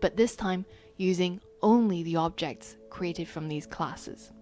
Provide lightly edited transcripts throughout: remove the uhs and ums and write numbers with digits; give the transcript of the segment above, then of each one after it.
but this time using only the objects created from these classes.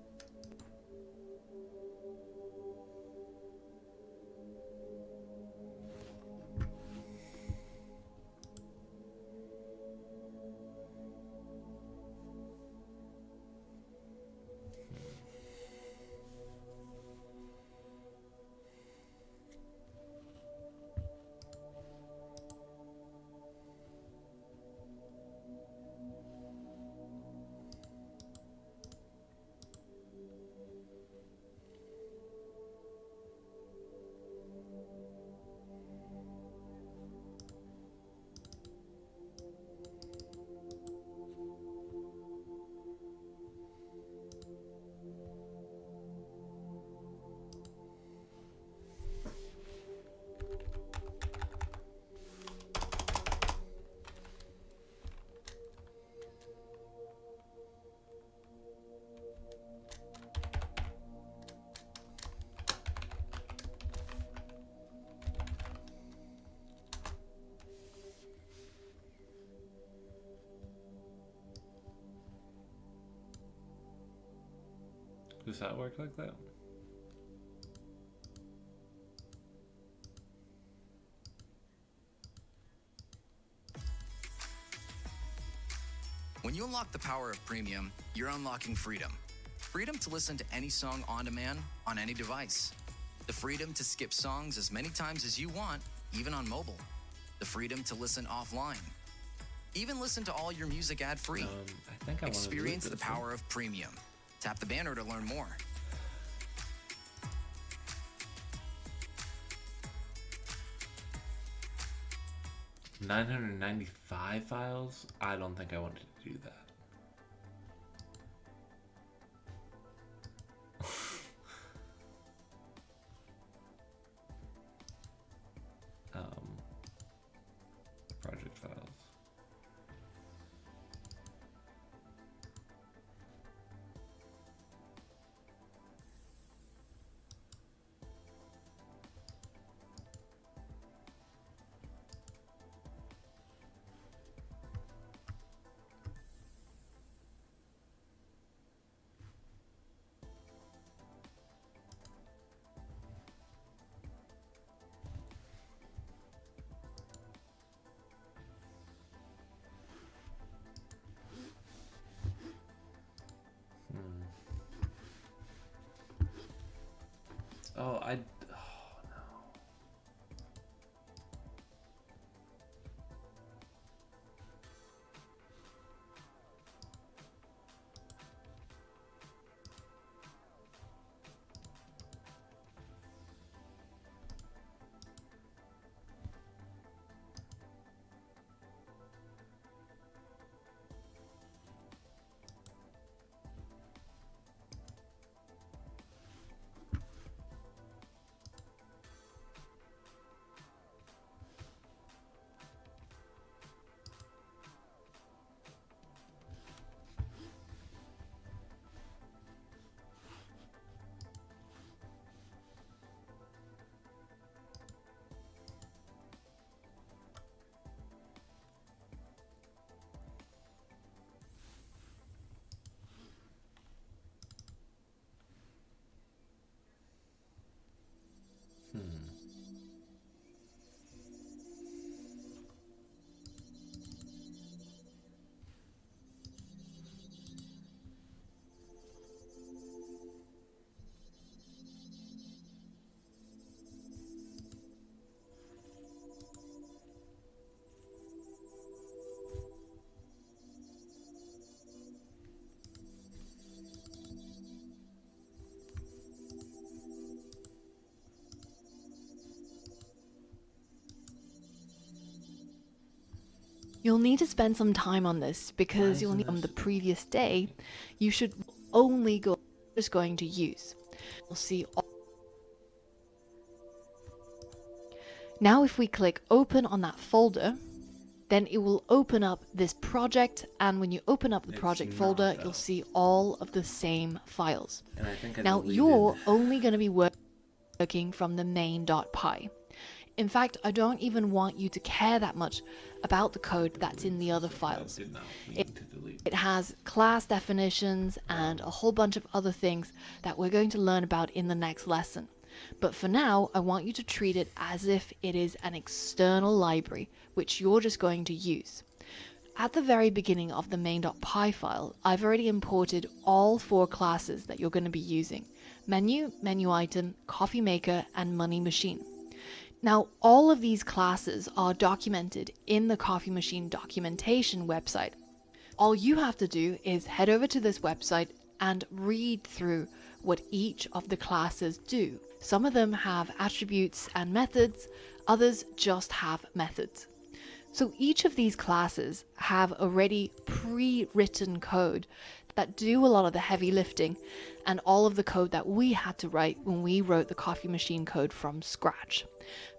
Does that work like that? When you unlock the power of Premium, you're unlocking freedom. Freedom to listen to any song on demand on any device. The freedom to skip songs as many times as you want, even on mobile. The freedom to listen offline. Even listen to all your music ad-free. I think I Experience the power of Premium. Tap the banner to learn more. $995 files? I don't think I wanted to do that. Project files. Oh, no. You'll need to spend some time on this because you'll need on the previous day, you should only go just going to use. You'll see all. Now if we click open on that folder, then it will open up this project, and when you open up the project folder, you'll see all of the same files. And I think now you're only going to be working from the main.py. In fact, I don't even want you to care that much about the code that's in the other files. Did not mean to delete. It has class definitions and a whole bunch of other things that we're going to learn about in the next lesson. But for now, I want you to treat it as if it is an external library, which you're just going to use. At the very beginning of the main.py file, I've already imported all 4 classes that you're going to be using: menu, menu item, coffee maker, and money machine. Now, all of these classes are documented in the Coffee Machine documentation website. All you have to do is head over to this website and read through what each of the classes do. Some of them have attributes and methods, others just have methods. So each of these classes have already pre-written code that do a lot of the heavy lifting and all of the code that we had to write when we wrote the Coffee Machine code from scratch.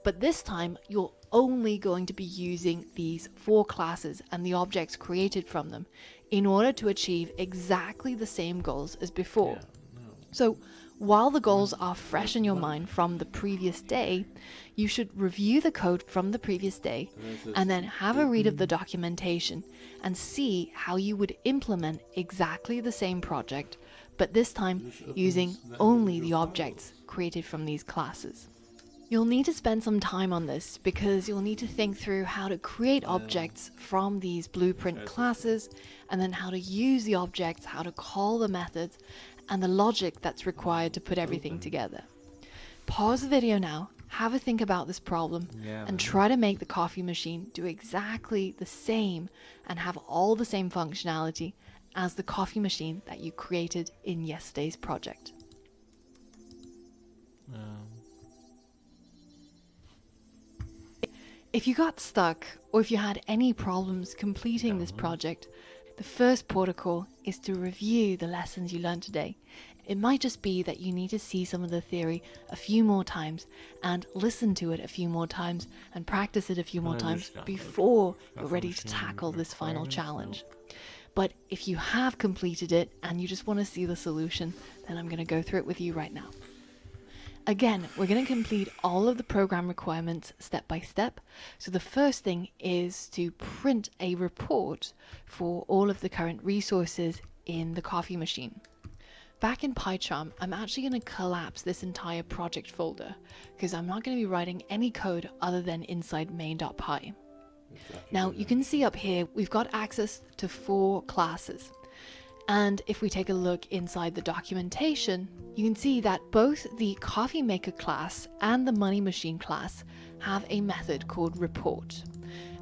But this time you're only going to be using these 4 classes and the objects created from them in order to achieve exactly the same goals as before. So while the goals are fresh in your mind from the previous day, you should review the code from the previous day and then have a read of the documentation and see how you would implement exactly the same project, but this time using only the objects created from these classes. You'll need to spend some time on this because you'll need to think through how to create objects from these blueprint classes and then how to use the objects, how to call the methods, and the logic that's required to put everything together. Pause the video now, have a think about this problem, and try to make the coffee machine do exactly the same and have all the same functionality as the coffee machine that you created in yesterday's project. If you got stuck or if you had any problems completing this project, the first protocol is to review the lessons you learned today. It might just be that you need to see some of the theory a few more times and listen to it a few more times and practice it a few more times before you're ready to tackle this final challenge. But if you have completed it and you just want to see the solution, then I'm going to go through it with you right now. Again, we're going to complete all of the program requirements step by step. So the first thing is to print a report for all of the current resources in the coffee machine. Back in PyCharm, I'm actually going to collapse this entire project folder because I'm not going to be writing any code other than inside main.py. Now you can see up here, we've got access to 4 classes. And if we take a look inside the documentation, you can see that both the coffee maker class and the money machine class have a method called report.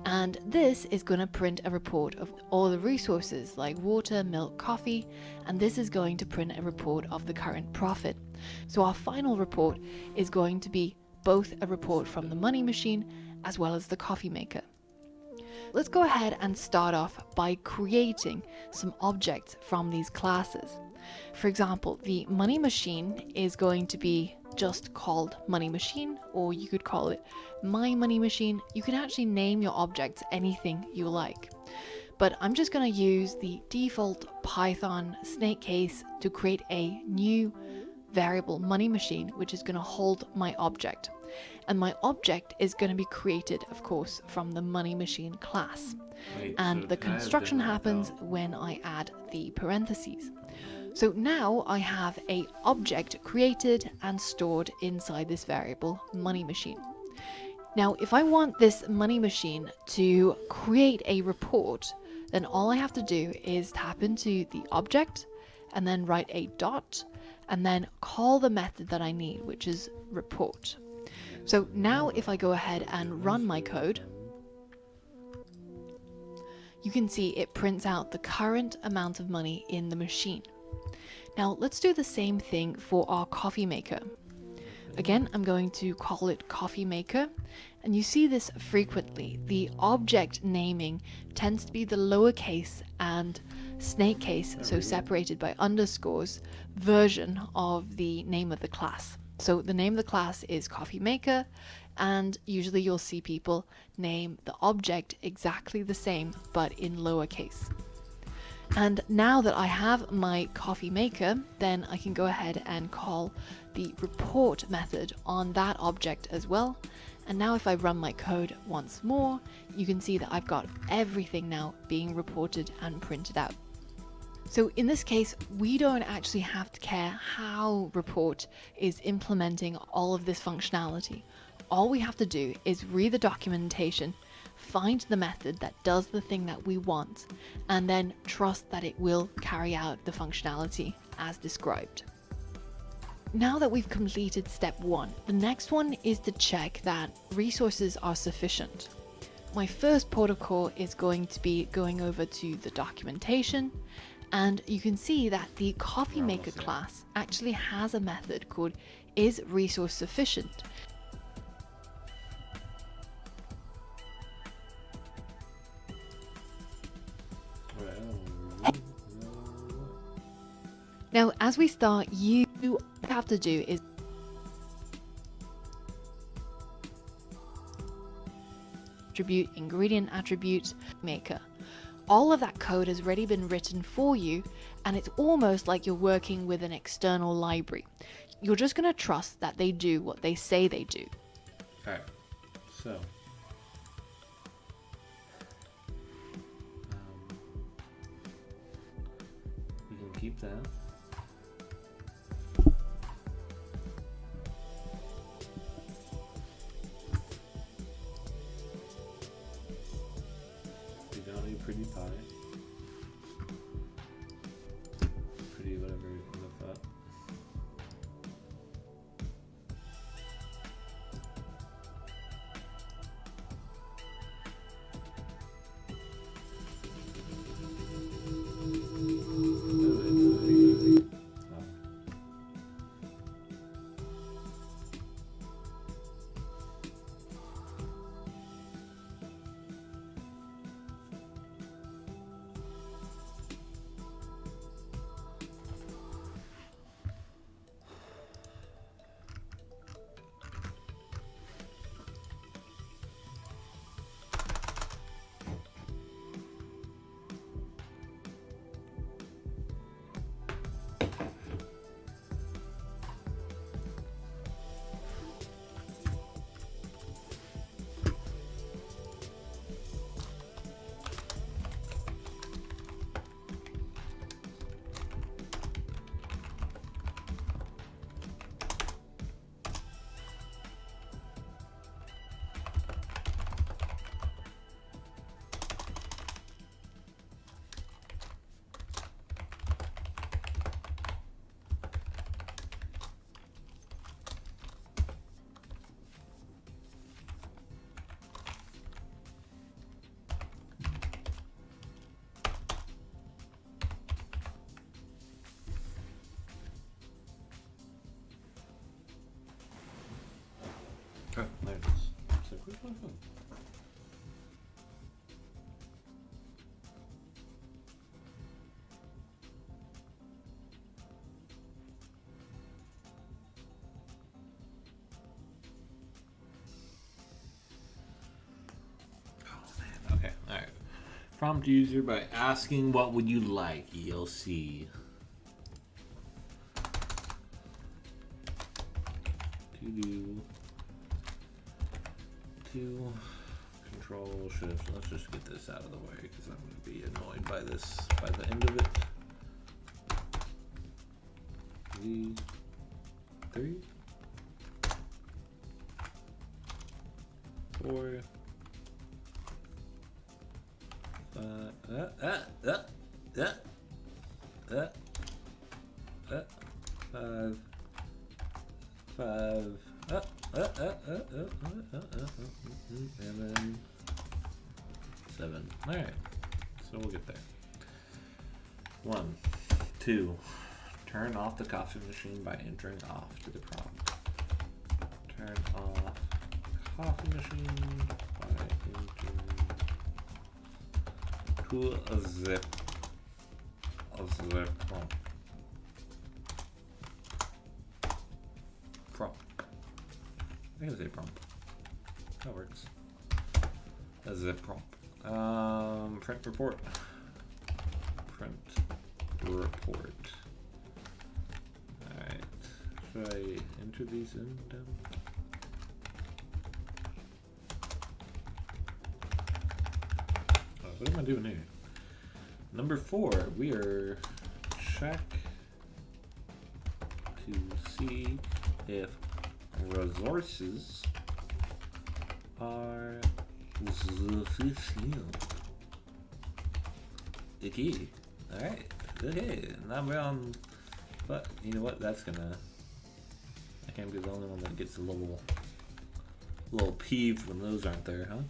And this is going to print a report of all the resources like water, milk, coffee, and this is going to print a report of the current profit. So our final report is going to be both a report from the money machine as well as the coffee maker. Let's go ahead and start off by creating some objects from these classes. For example, the money machine is going to be just called money machine, or you could call it my money machine. You can actually name your objects anything you like. But I'm just going to use the default Python snake case to create a new variable money machine, which is going to hold my object. And my object is going to be created, of course, from the money machine class. And the construction happens when I add the parentheses. So now I have an object created and stored inside this variable money machine. Now, if I want this money machine to create a report, then all I have to do is tap into the object and then write a dot and then call the method that I need, which is report. So now if I go ahead and run my code, you can see it prints out the current amount of money in the machine. Now let's do the same thing for our coffee maker. Again, I'm going to call it coffee maker, and you see this frequently. The object naming tends to be the lowercase and snake case, so separated by underscores, version of the name of the class. So the name of the class is coffee maker, and usually you'll see people name the object exactly the same but in lowercase. And now that I have my coffee maker, then I can go ahead and call the report method on that object as well. And now if I run my code once more, you can see that I've got everything now being reported and printed out. So in this case, we don't actually have to care how report is implementing all of this functionality. All we have to do is read the documentation, find the method that does the thing that we want, and then trust that it will carry out the functionality as described. Now that we've completed step 1, the next one is to check that resources are sufficient. My first protocol is going to be going over to the documentation, and you can see that the coffee maker class actually has a method called isResourceSufficient. Now, as we start, you have to do is attribute, ingredient attribute, maker. All of that code has already been written for you, and it's almost like you're working with an external library. You're just going to trust that they do what they say they do. Alright, so we can keep that. We don't need pretty pie. Pretty whatever in the thought. Oh, there it is. So quick one. Okay, alright. Prompt user by asking what would you like, ELC. To Control Shift. Let's just get this out of the way because I'm going to be annoyed by this by the end of it. V3 4 5 and then 7. Alright, so we'll get there. 1, 2, turn off the coffee machine by entering off to the prompt. Turn off coffee machine by entering to a zip prompt. I can say prompt. That works. A zip prompt. Print report. Print report. Alright. Should I enter these in down? What am I doing here? Number 4, we are check to see if resources are sufficient. Okay. Alright. Okay. Now we're on. But you know what? That's gonna. I can't be the only one that gets a little peeved when those aren't there, huh?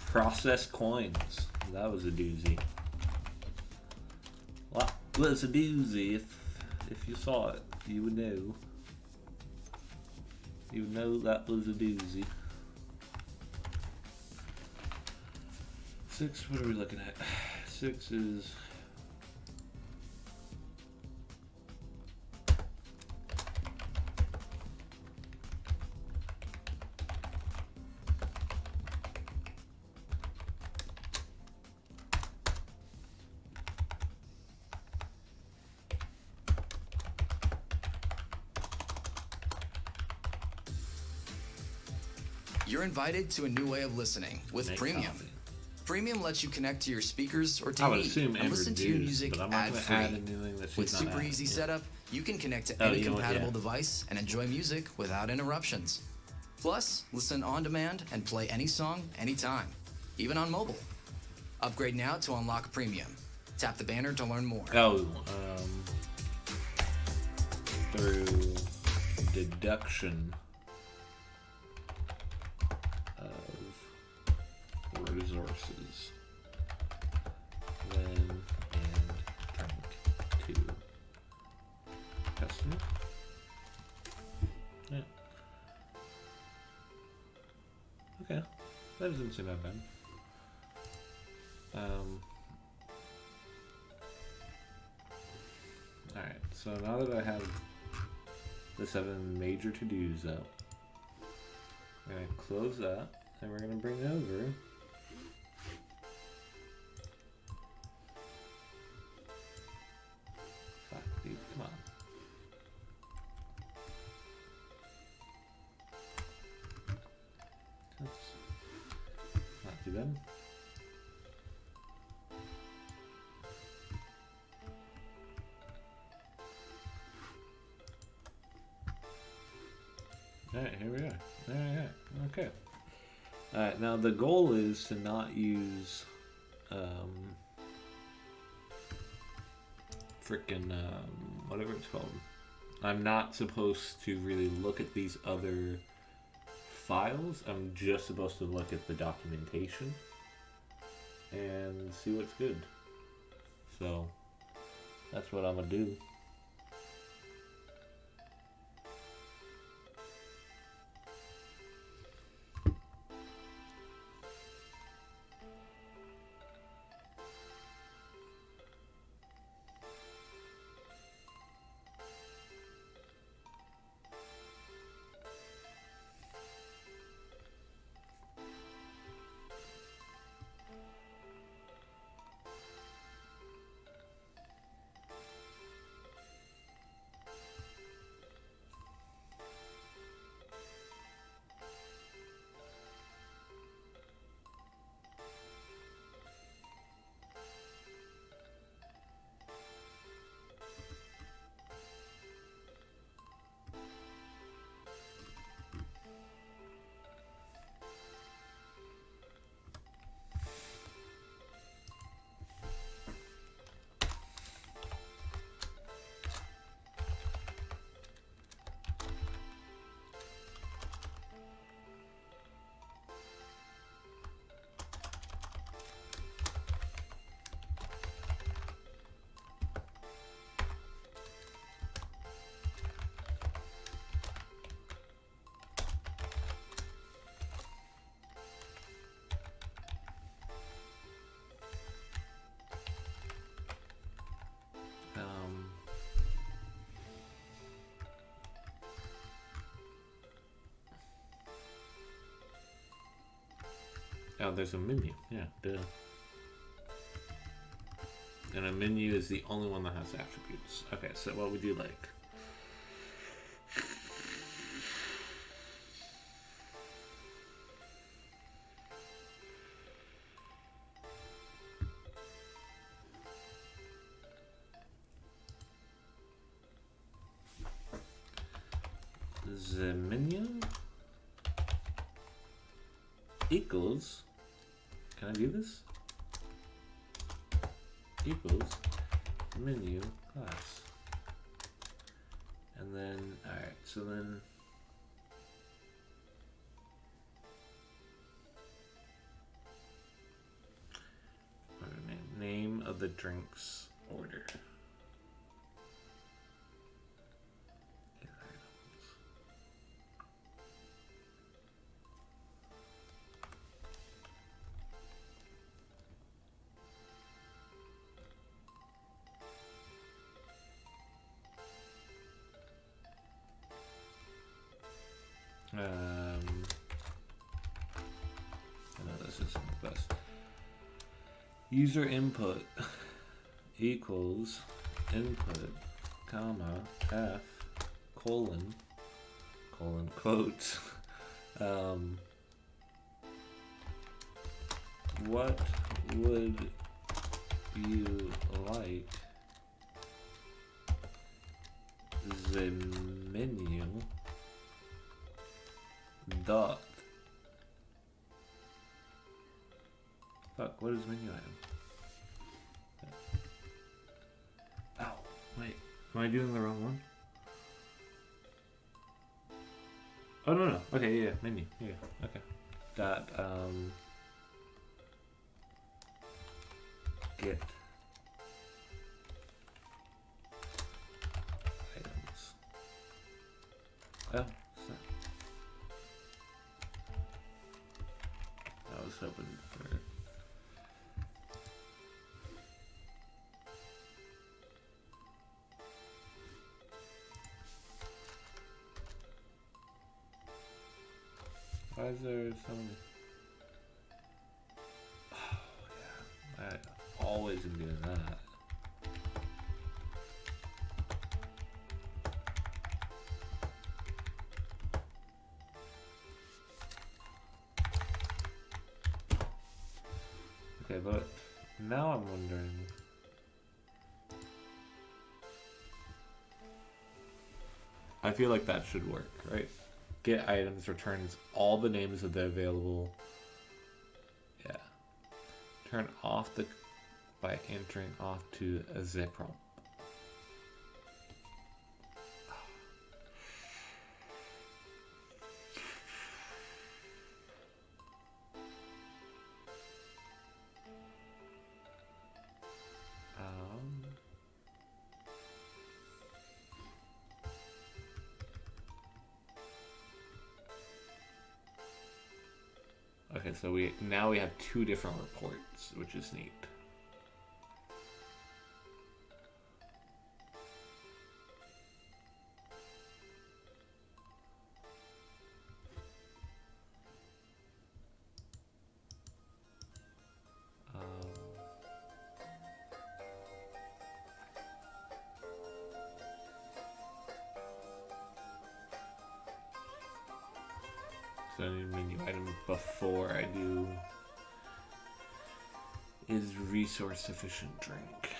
Process coins. That was a doozy. What was a doozy? If you saw it, you would know. You would know that was a doozy. 6, what are we looking at? 6 is... You're invited to a new way of listening with Make Premium. coffee. Premium lets you connect to your speakers or I would TV assume and listen to your introduced, music but I'm not going to add ad-free. anything that she's With not super adding. easy Yeah. setup, you can connect to Oh, any you know what, compatible yeah. device and enjoy music without interruptions. Plus, listen on demand and play any song anytime, even on mobile. Upgrade now to unlock Premium. Tap the banner to learn more. Oh, through deduction of resources. Then and drink to customer. Yeah. Okay, that doesn't seem that bad. Alright, so now that I have the 7 major to-dos out, I'm going to close that, and we're going to bring over fuck, dude, come on. That's not too bad. Alright, here we are. Alright, okay. Alright, now the goal is to not use frickin' whatever it's called. I'm not supposed to really look at these other files. I'm just supposed to look at the documentation and see what's good. So that's what I'm gonna do. Oh, there's a menu. Yeah, duh. And a menu is the only one that has attributes. Okay, so what would you like? the menu equals, can I do this? Equals menu class. And then, alright, so then name of the drinks order. I know this isn't the best. User input equals input, comma, F, colon, quotes. What would you like the menu dot. Fuck, what is menu item? Oh, wait. Am I doing the wrong one? Oh, no. Okay, yeah, menu. Yeah, okay. Dot, get items. Oh, so I was hoping for. Why is there so many? Oh, yeah. I always am doing that. Okay, but now I'm wondering. I feel like that should work, right? Get items returns all the names of the available. Yeah. Turn off the by entering off to a zip prompt. Okay, so now we have two different reports, which is neat. So I need a menu item before I do is resource sufficient drink.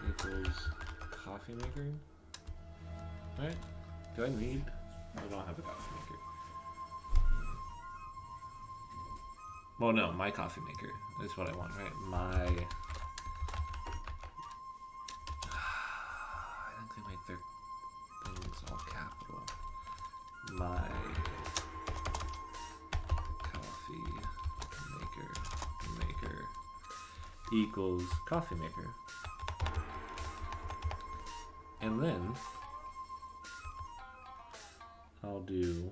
Equals coffee maker. Right? Do I need? I don't have a coffee maker. Well, no, my coffee maker is what I want, right? My. I think they make their things all capital. My coffee maker equals coffee maker. And then I'll do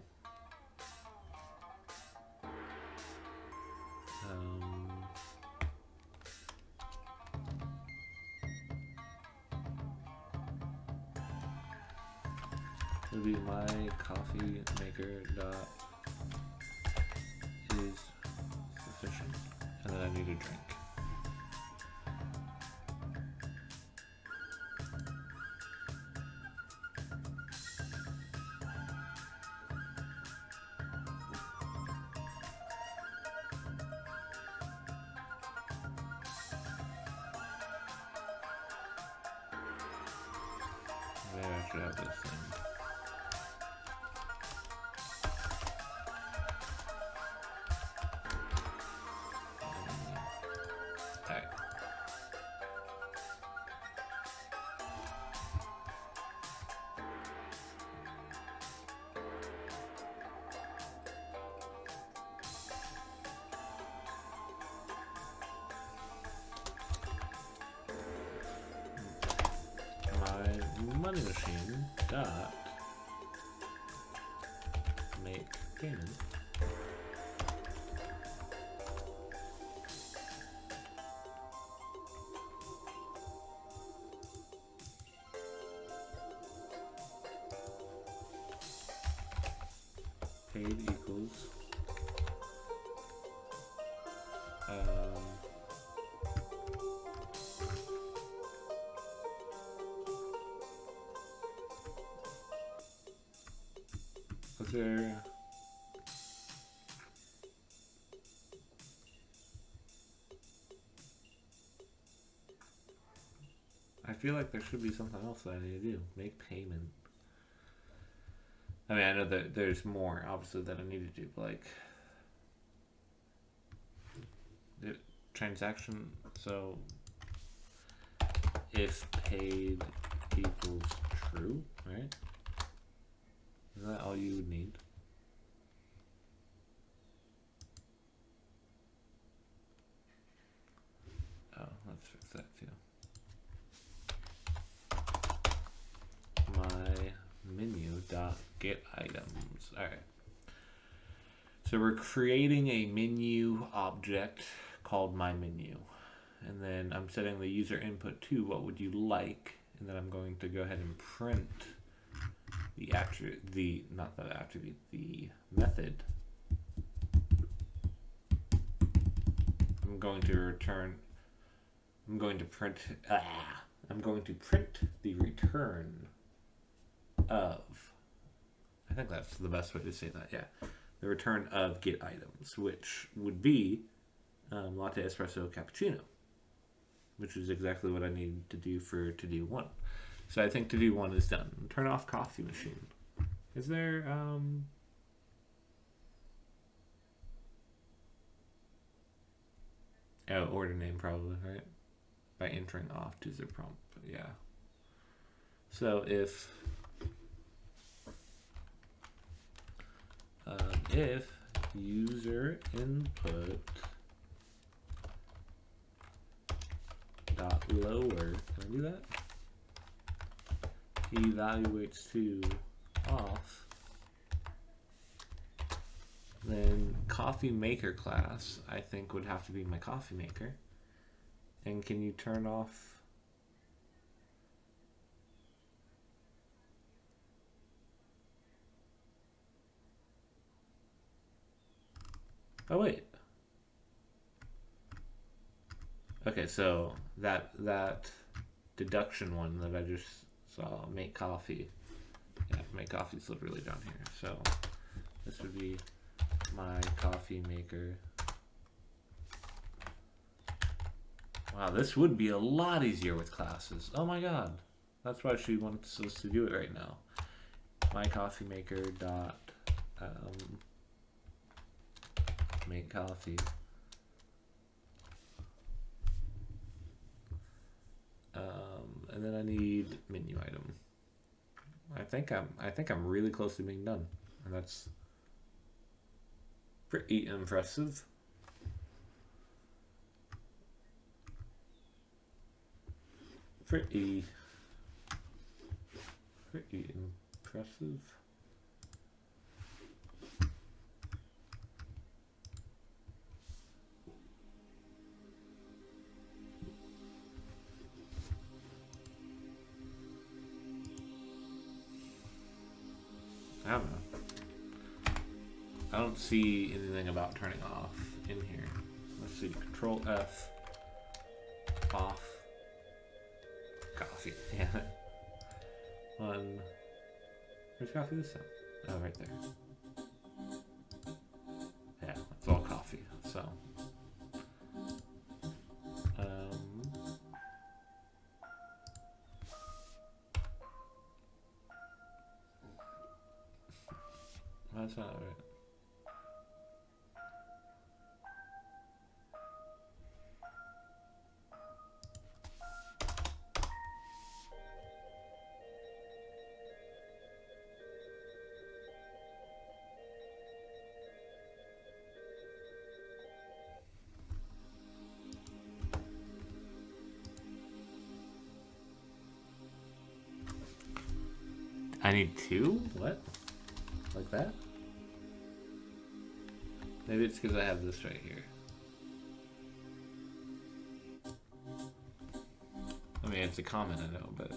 would be my coffee maker dot is sufficient, and then I need a drink. Maybe I should have this thing. Alright. My money machine dot make payment paid equals was there I feel like there should be something else that I need to do. Make payment. I mean, I know that there's more, obviously, that I need to do, but like the transaction. So if paid equals true, right? Is that all you would need? Oh, let's fix that too. My menu dot get items. All right. So we're creating a menu object called my menu, and then I'm setting the user input to what would you like, and then I'm going to go ahead and print the attribute, the method. I'm going to print the return of, I think that's the best way to say that, yeah. The return of get items, which would be latte, espresso, cappuccino, which is exactly what I need to do for to do one. So I think to do one is done. Turn off coffee machine. Is there, oh, order name probably, right? By entering off to the prompt, yeah. So if user input dot lower, can I do that? Evaluates to off, then coffee maker class I think would have to be my coffee maker. And can you turn off oh wait. Okay, so that deduction one that I just saw, make coffee. Yeah, make coffee's literally down here. So this would be my coffee maker. Wow, this would be a lot easier with classes. Oh my god. That's why she wants us to do it right now. My coffee maker dot make coffee. And then I need menu item. I think I'm really close to being done, and that's pretty impressive. Pretty impressive. I don't see anything about turning off in here. Let's see. Control F. Off. Coffee. Yeah. One. Where's coffee this time? Oh, right there. Yeah, it's all coffee. So. That's not right. I need two? What? Like that? Maybe it's because I have this right here. I mean, it's a comment, I know, but...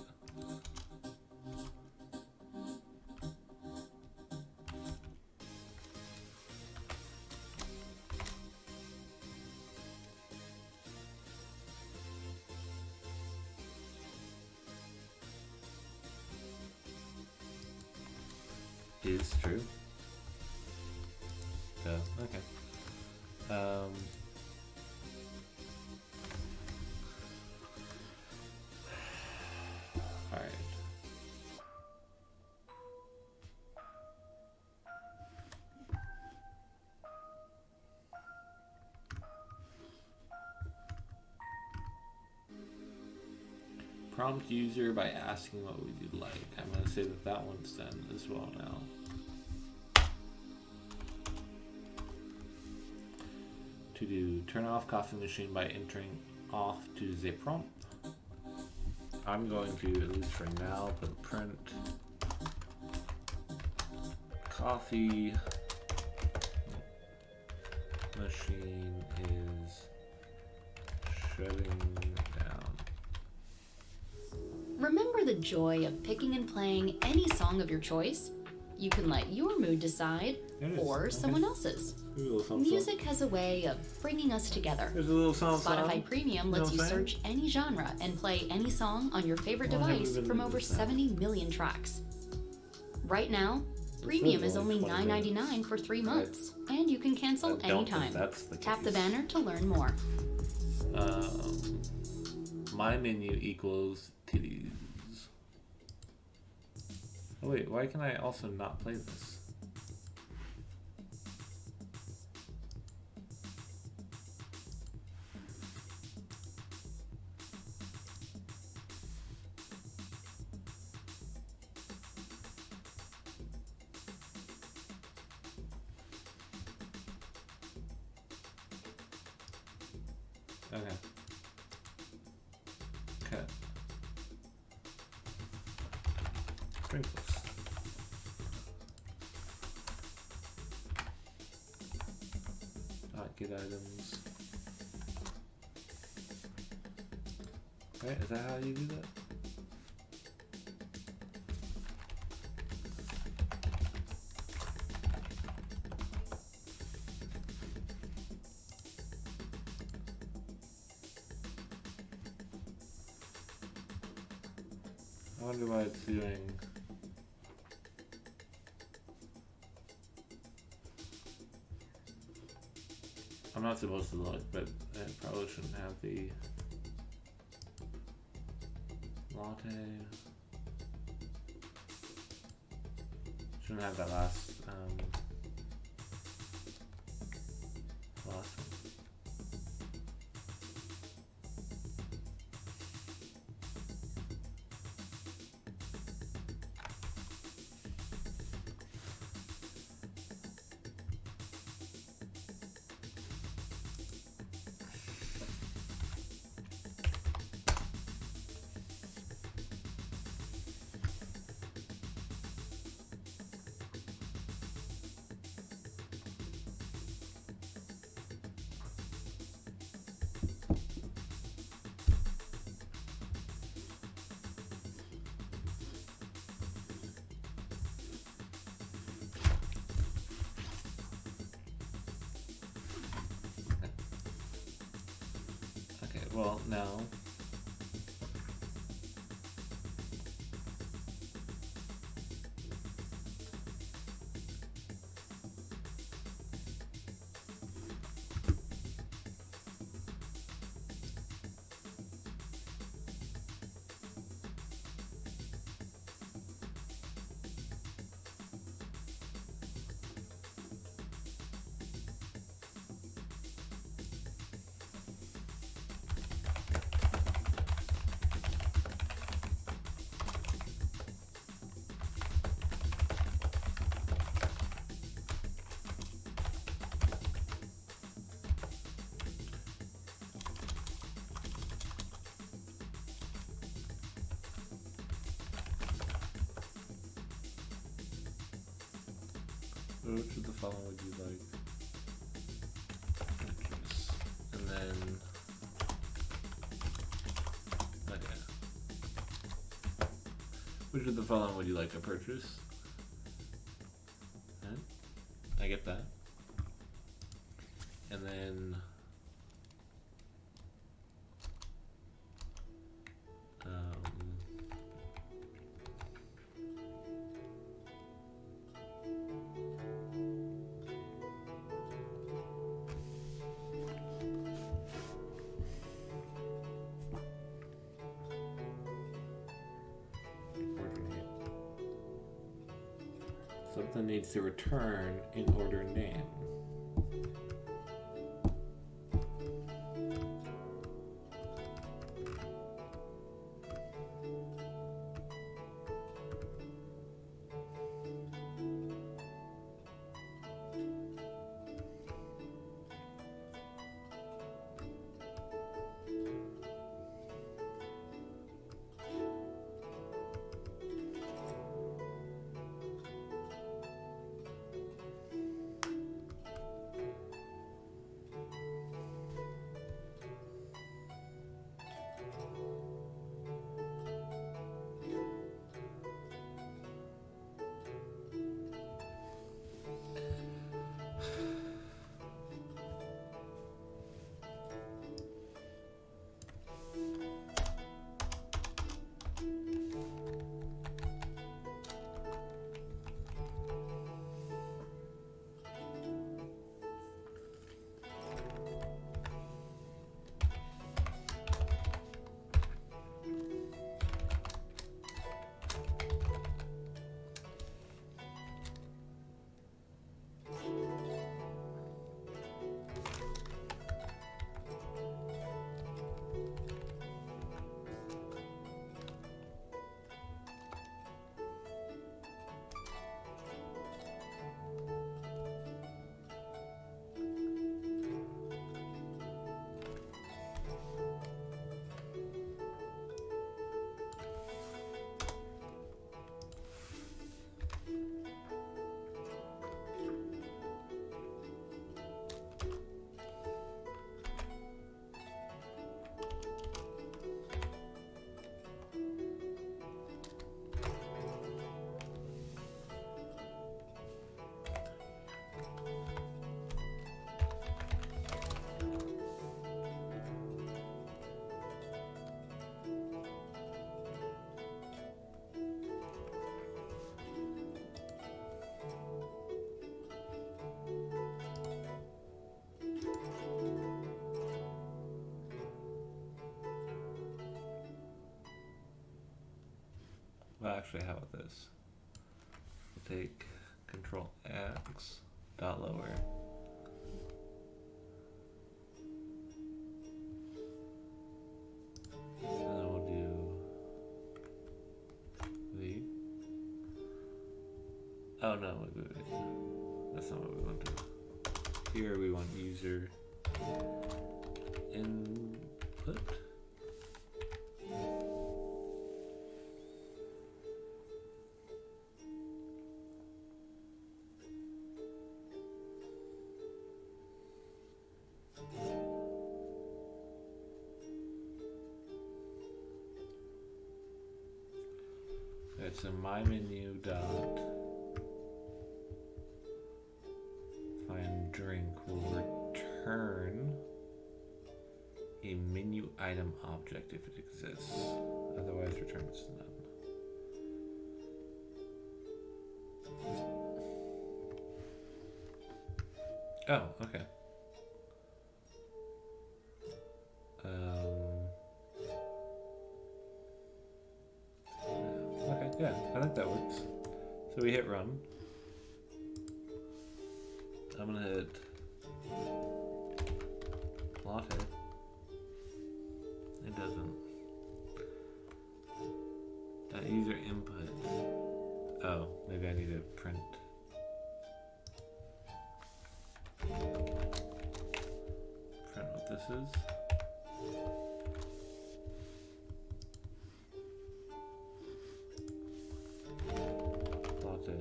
Is true. So, okay. Alright. Prompt user by asking what would you like. I'm going to say that that one's done as well now. To do turn off coffee machine by entering off to the prompt. I'm going to, at least for now, put print coffee machine is shutting down. Remember the joy of picking and playing any song of your choice? You can let your mood decide, or Okay. someone else's. There's a little something. Music has a way of bringing us together. There's a little song. Spotify Premium lets you search any genre and play any song on your favorite device from over 70 million tracks. Right now, Premium is only $9.99 for 3 months, and you can cancel anytime. Tap the banner to learn more. My menu equals titties. Oh wait, why can I also not play this? Okay. Cut. Sprinkles. Get items. Right, is that how you do that? I wonder why it's doing. I'm not supposed to look, but I probably shouldn't have the latte. Shouldn't have that last one. Well, now. Which of the following would you like? Purchase. And then, okay. Which of the following would you like to purchase? Huh? I get that. And then, something needs to return in order name. Well, actually, how about this? We'll take Control X, dot lower. And then we'll do the. Oh no, wait. That's not what we want to do. Here we want user input. So my menu dot find drink will return a menu item object if it exists. Otherwise, returns none. Oh, okay. Okay, yeah, I think that works. So we hit run. I'm gonna hit latte. It doesn't. User input. Oh, maybe I need to print. Print what this is. Latte.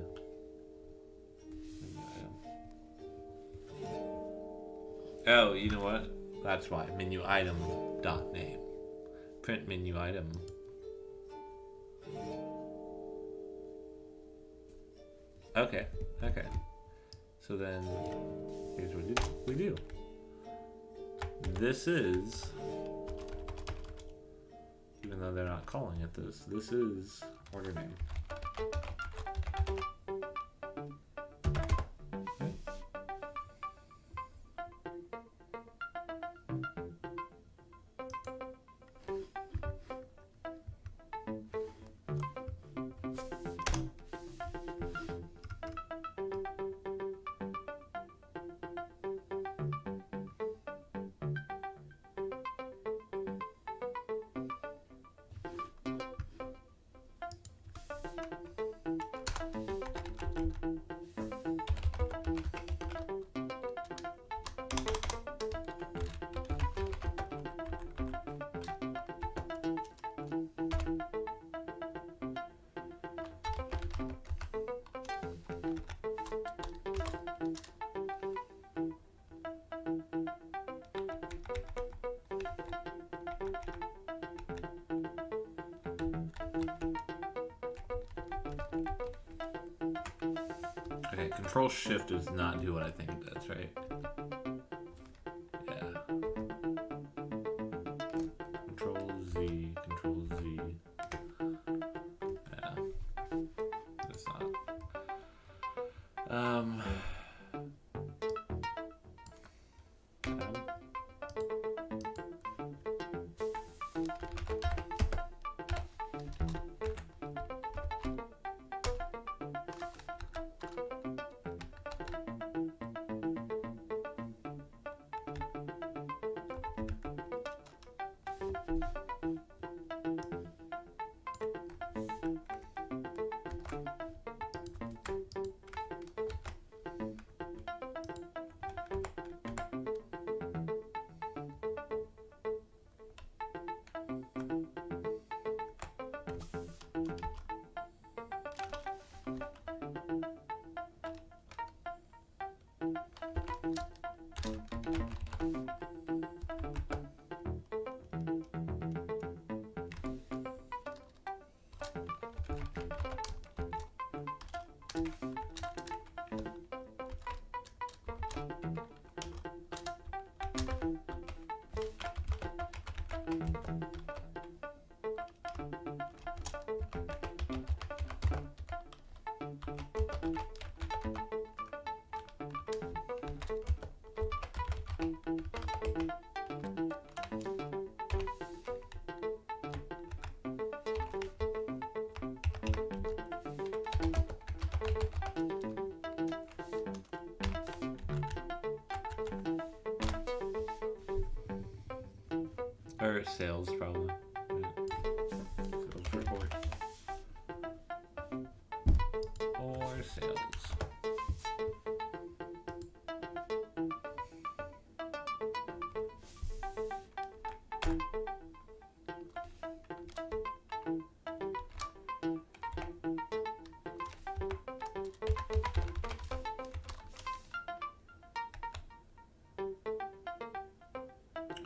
Menu item. Oh, you know what? That's why. Menu item dot name. Print menu item. Okay, okay. So then, here's what we do. This is, even though they're not calling it this, this is order name. Okay. Okay, Control Shift does not do what I think it does, right? Yeah. Control Z, Control Z. Yeah. It's not. Or sales, probably. Sales report. Or sales.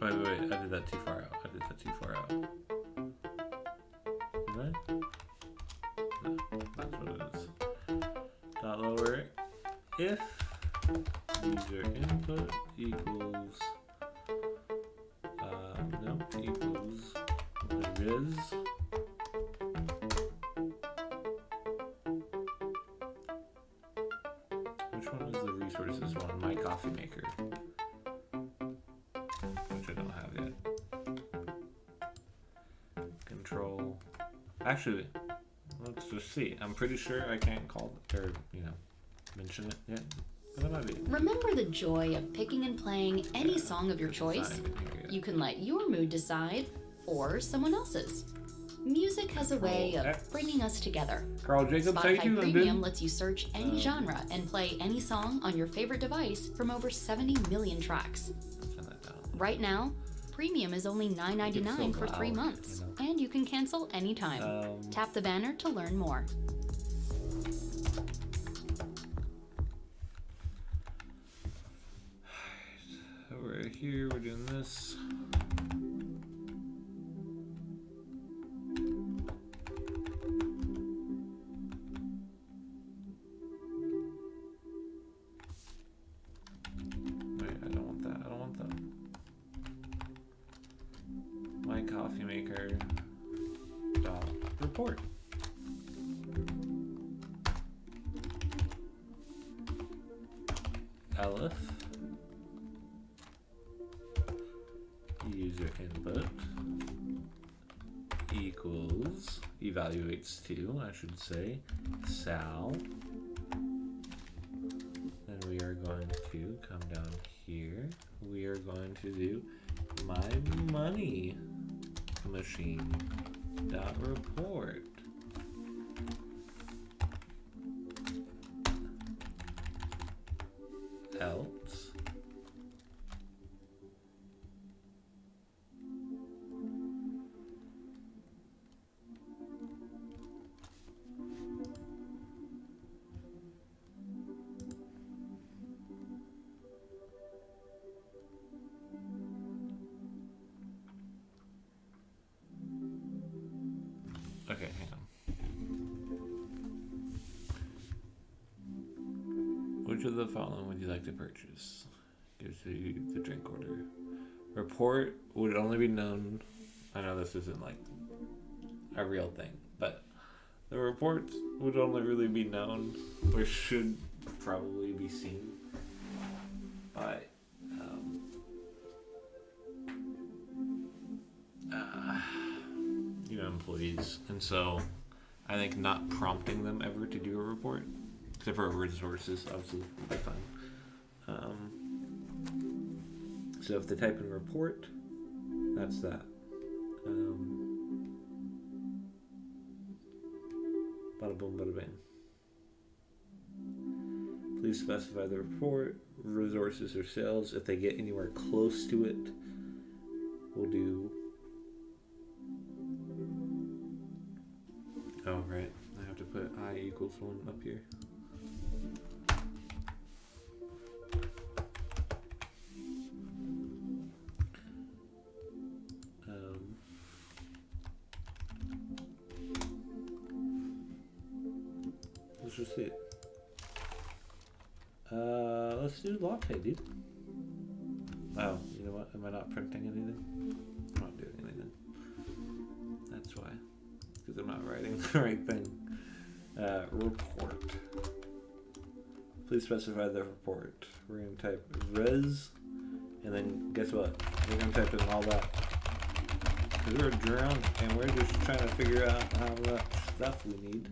Wait, I did that too far out. Did I? No, that's what it is. Dot lower if user input equals is which one is the resources one? My coffee maker, which I don't have yet. Control. Actually, let's just see. I'm pretty sure I can't call it, or mention it yet. But it might be. Remember the joy of picking and playing any song of your choice? You can let your mood decide, or someone else's. Music has a way of bringing us together. Carl Jacobs, how you Spotify doing, Premium dude? lets you search any genre and play any song on your favorite device from over 70 million tracks. Turn that down. Right now, Premium is only $9.99 for 3 months, and you can cancel anytime. Tap the banner to learn more. Over here, we're doing this. Wait, I don't want that. I don't want that. My coffee maker. Dot report. Elif. User input equals evaluates to, I should say, Sal. Then we are going to come down here. We are going to do my money machine dot report. Else. Okay, hang on. Which of the following would you like to purchase? Gives you the drink order. Report would only be known. I know this isn't like a real thing, but the reports would only really be known, or should probably be seen by employees, and so I think not prompting them ever to do a report, except for resources, obviously, would be fine. So if they type in report, that's that. Bada boom, bada bang. Please specify the report, resources, or sales. If they get anywhere close to it, we'll do. Oh, right. I have to put I equals 1 up here. Let's just see it. Let's do latte, dude. Oh, you know what? Am I not printing anything? I'm not doing anything. That's why. Because I'm not writing the right thing. Report. Please specify the report. We're going to type res, and then guess what? We're going to type in all that. Because we're drunk, and we're just trying to figure out how much stuff we need.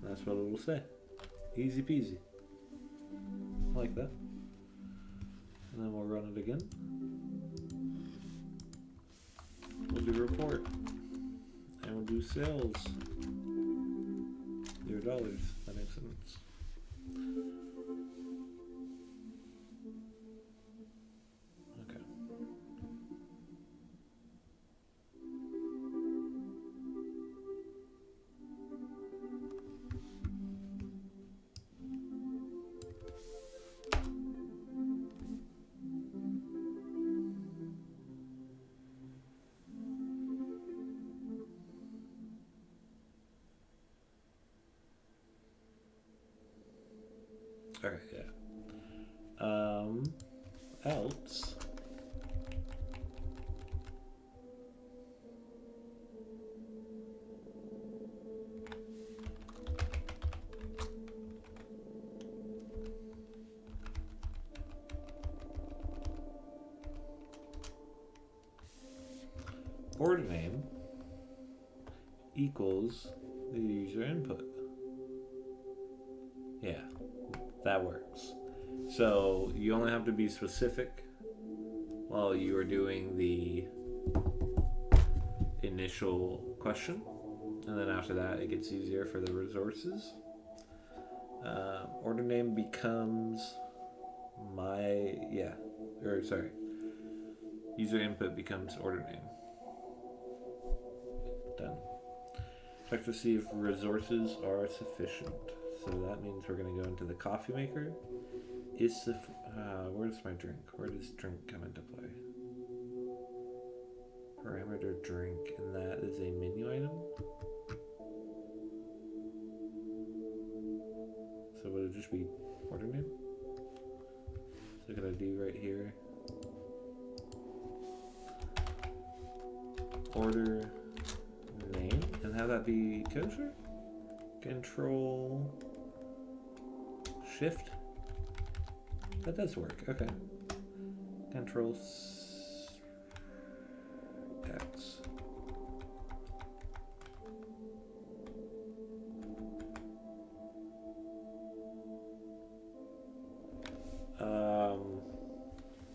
That's what it will say. Easy peasy. I like that. And then we'll run it again. We'll do report. And we'll do sales. $0. That makes sense. Okay. Alright, yeah. Else. order name equals the user input. Yeah, that works. So you only have to be specific while you are doing the initial question, and then after that it gets easier for the resources. Order name becomes user input becomes order name. Done. Check to see if resources are sufficient. So that means we're going to go into the coffee maker. Where's my drink? Where does drink come into play? Parameter drink, and that is a menu item. So would it just be order name? So what I do right here? Order name, and have that be kosher? Control Shift. That does work. Okay. Control X.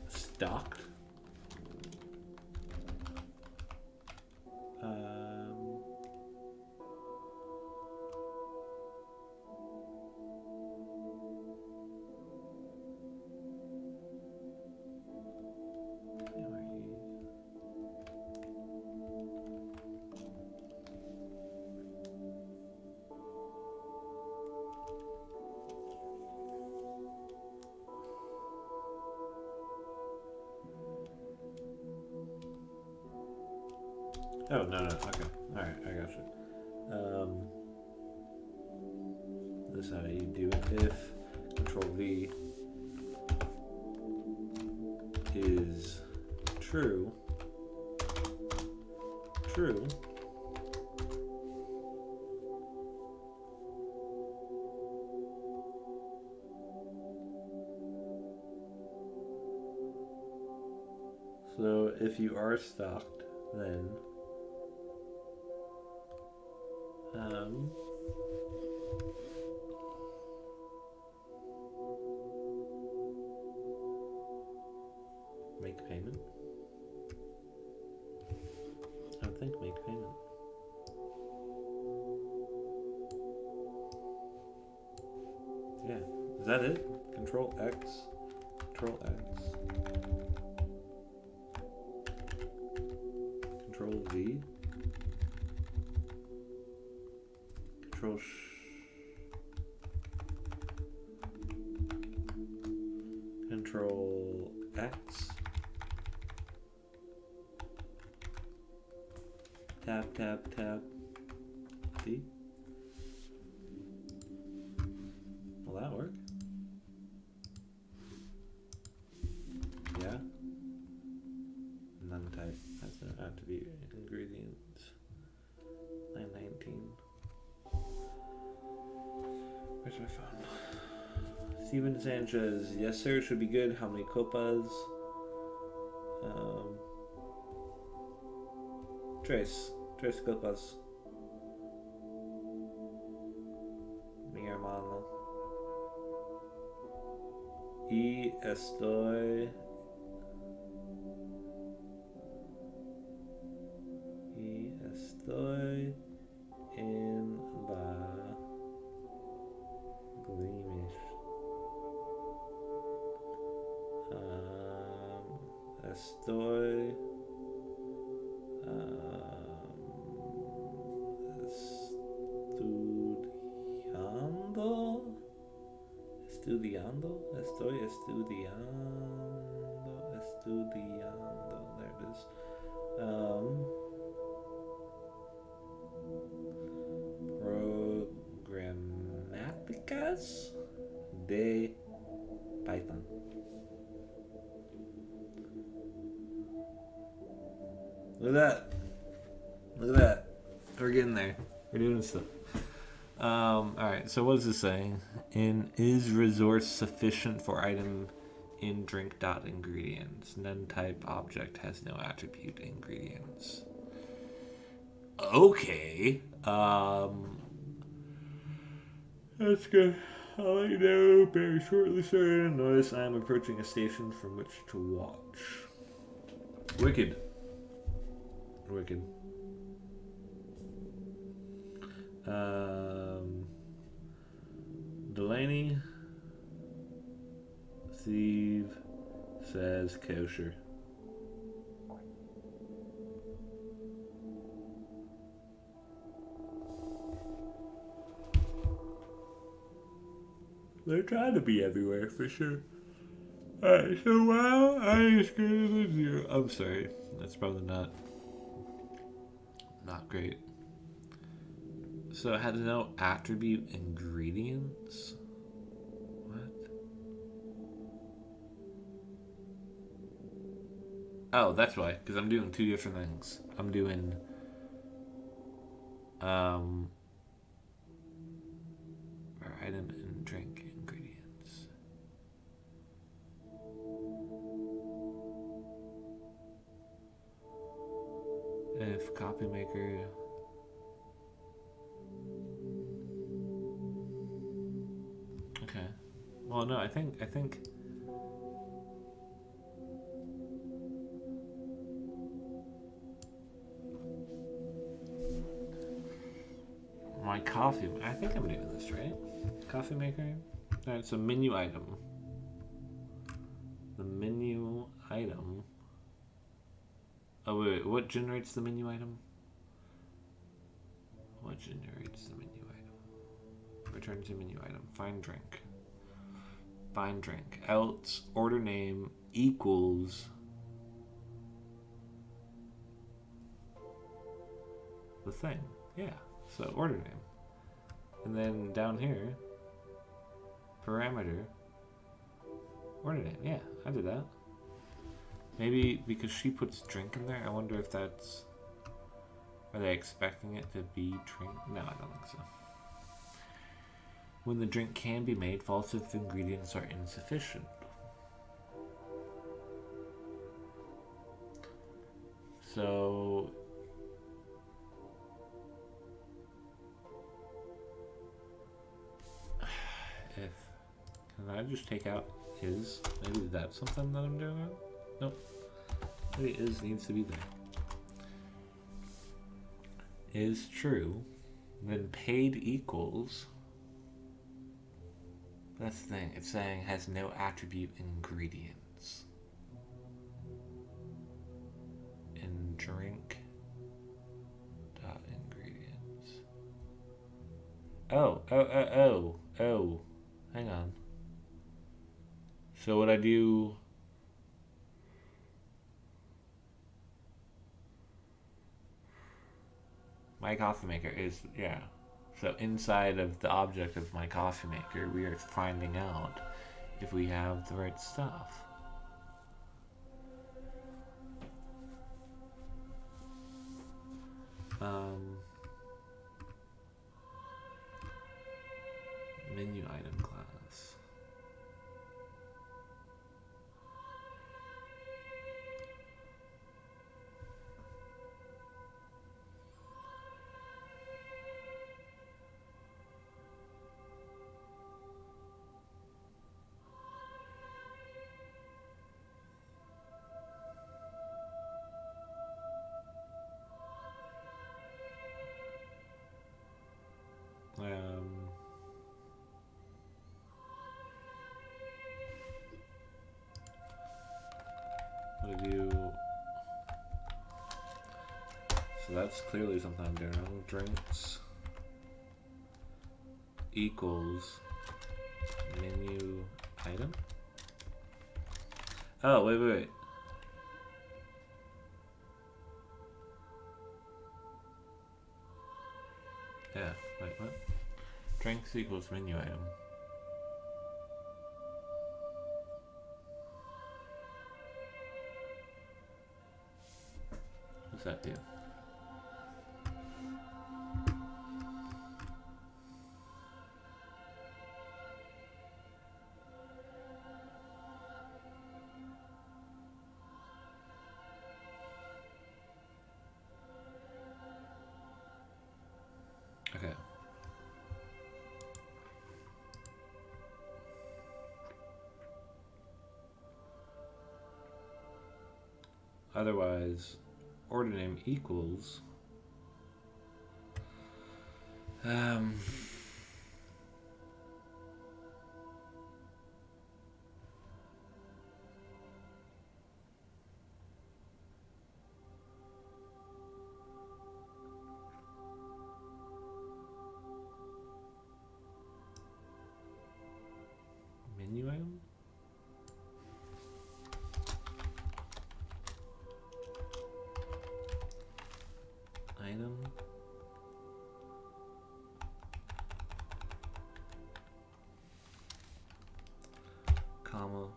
Stocked. Oh, no. Okay. Alright, I got you. This is how you do it. If Control V is true, so if you are stocked, then make payment. I would think make payment. Yeah, is that it? Control X. Control X. Control V. Control Control X. Tab. D. Will that work? Yeah. None type. That's an attribute ingredients. Line 19. Where's my phone? Steven Sanchez. Yes, sir. Should be good. How many copas? Tres copas. Mi hermano. Y estoy en la Glimish. Estoy estoy estudiando, there it is. Programáticas de Python. Look at that. We're getting there. We're doing stuff. Alright, so what is this saying? Is resource sufficient for item in drink.ingredients? None type object has no attribute ingredients. Okay. That's good. I'll let you know very shortly, sir. Notice I am approaching a station from which to watch. Wicked. Wicked. Delaney. Steve says kosher. They're trying to be everywhere for sure. Alright, so while I is greater than 0. I'm sorry. That's probably not great. So it had no attribute ingredients? What? Oh, that's why. Because I'm doing two different things. I'm doing or item and drink ingredients. If copy maker okay. Well no, I think my coffee. I think I'm doing this right. Coffee maker. Alright, so menu item. The menu item. Oh wait, what generates the menu item? What generates the menu item? Return to menu item. Find drink. Find drink. Else order name equals the thing. Yeah. So order name. And then down here, parameter, order name. Yeah, I did that. Maybe because she puts drink in there, I wonder if that's... Are they expecting it to be drink? No, I don't think so. When the drink can be made, false if the ingredients are insufficient. So... If... Can I just take out is? Maybe that's something that I'm doing? Nope. Maybe is needs to be there. Is true. Then paid equals... That's the thing. It's saying has no attribute ingredients. In drink dot ingredients. Oh. Hang on. So what I do... My coffee maker is, yeah. So inside of the object of my coffee maker, we are finding out if we have the right stuff. Menu item class. What do you... So that's clearly something I'm doing wrong. Drinks equals menu item. Oh, wait. Yeah, wait, what? Drinks equals menu item. What's that do? Otherwise, order name equals menu item. Item. Comma.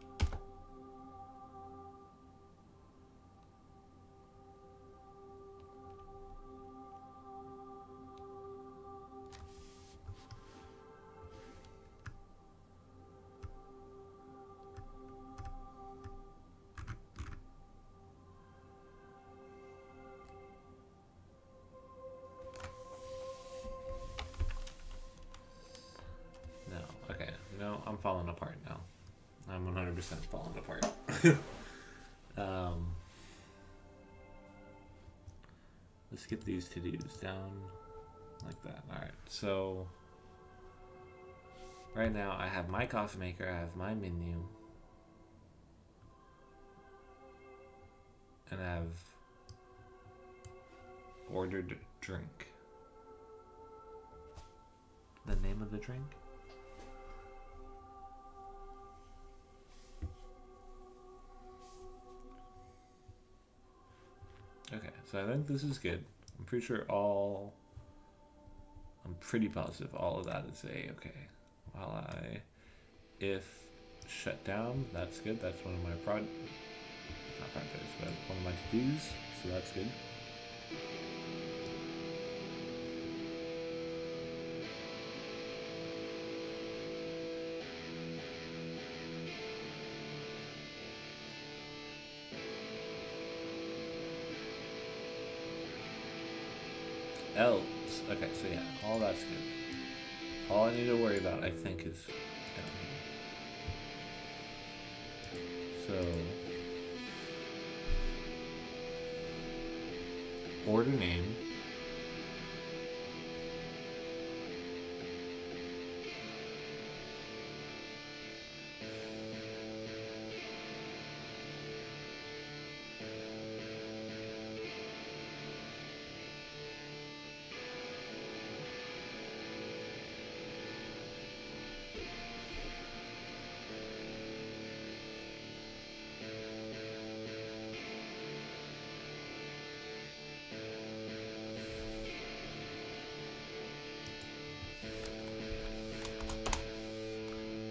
No, okay. No, I'm falling apart now. I'm 100% falling apart. Let's get these to-dos down like that. Alright, so right now I have my coffee maker, I have my menu, and I have ordered drink. The name of the drink? Okay, so I think this is good. I'm pretty sure I'm pretty positive all of that is okay. While if shut down, that's good. That's one of my not projects, but one of my to-dos, so that's good. Else. Okay, so yeah, all that's good. All I need to worry about, I think, is down here. So, order name.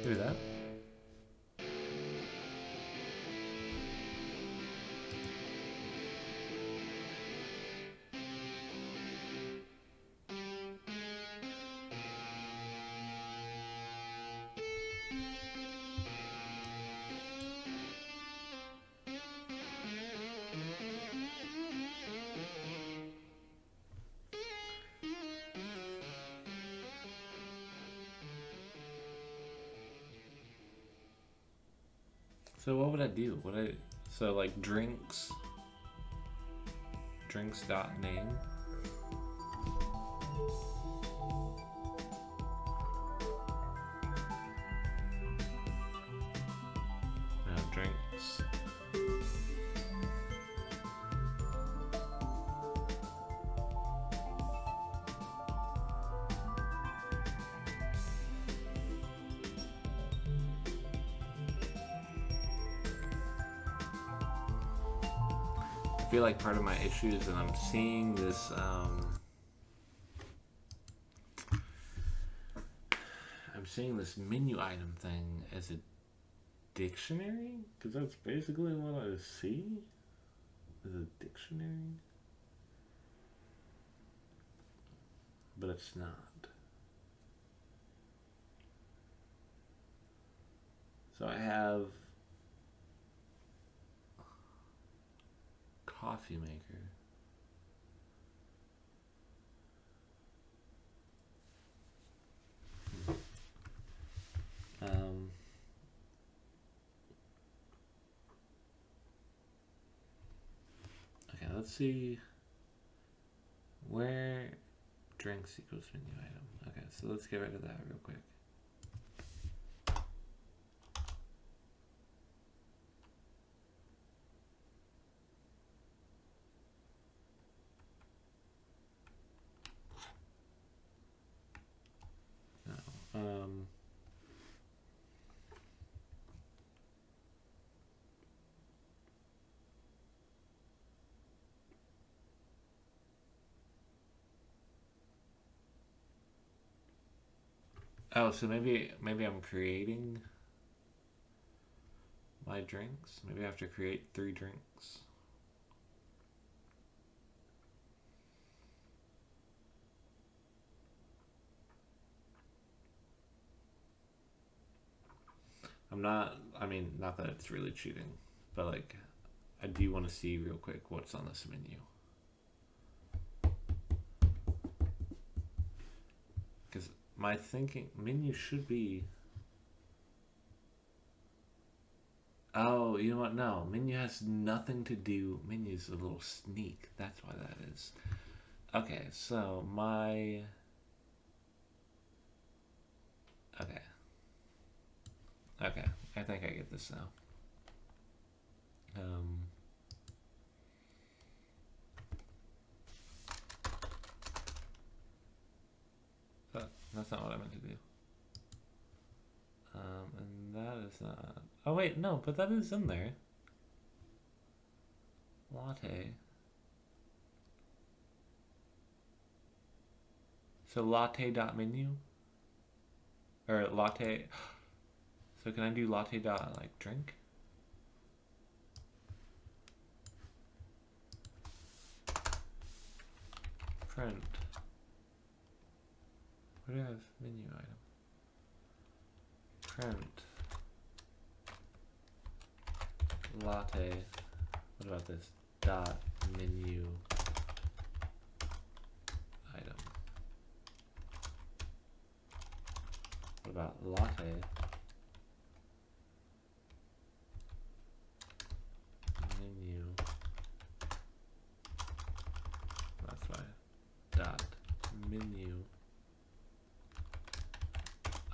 Do that. So what would I do? So like drinks dot name. No, drinks. I feel like part of my issue is that I'm seeing this menu item thing as a dictionary, because that's basically what I see as a dictionary, but it's not. So I have coffee maker. let's see where drinks equals menu item. Okay, so let's get rid of that real quick. No. Oh, so maybe I'm creating my drinks. Maybe I have to create 3 drinks. I mean, not that it's really cheating, but like, I do want to see real quick what's on this menu. Because my thinking, menu should be... Oh, you know what? No, menu has nothing to do. Menu's a little sneak. That's why that is. Okay, so my... Okay. Okay, I think I get this now. That's not what I meant to do. And that is not... Oh wait, no, but that is in there. Latte. So latte.menu? Or latte... So can I do latte dot like drink? Print. Where do I have menu item? Print. Latte. What about this? Dot menu item. What about latte? Menu. That's why. Dot menu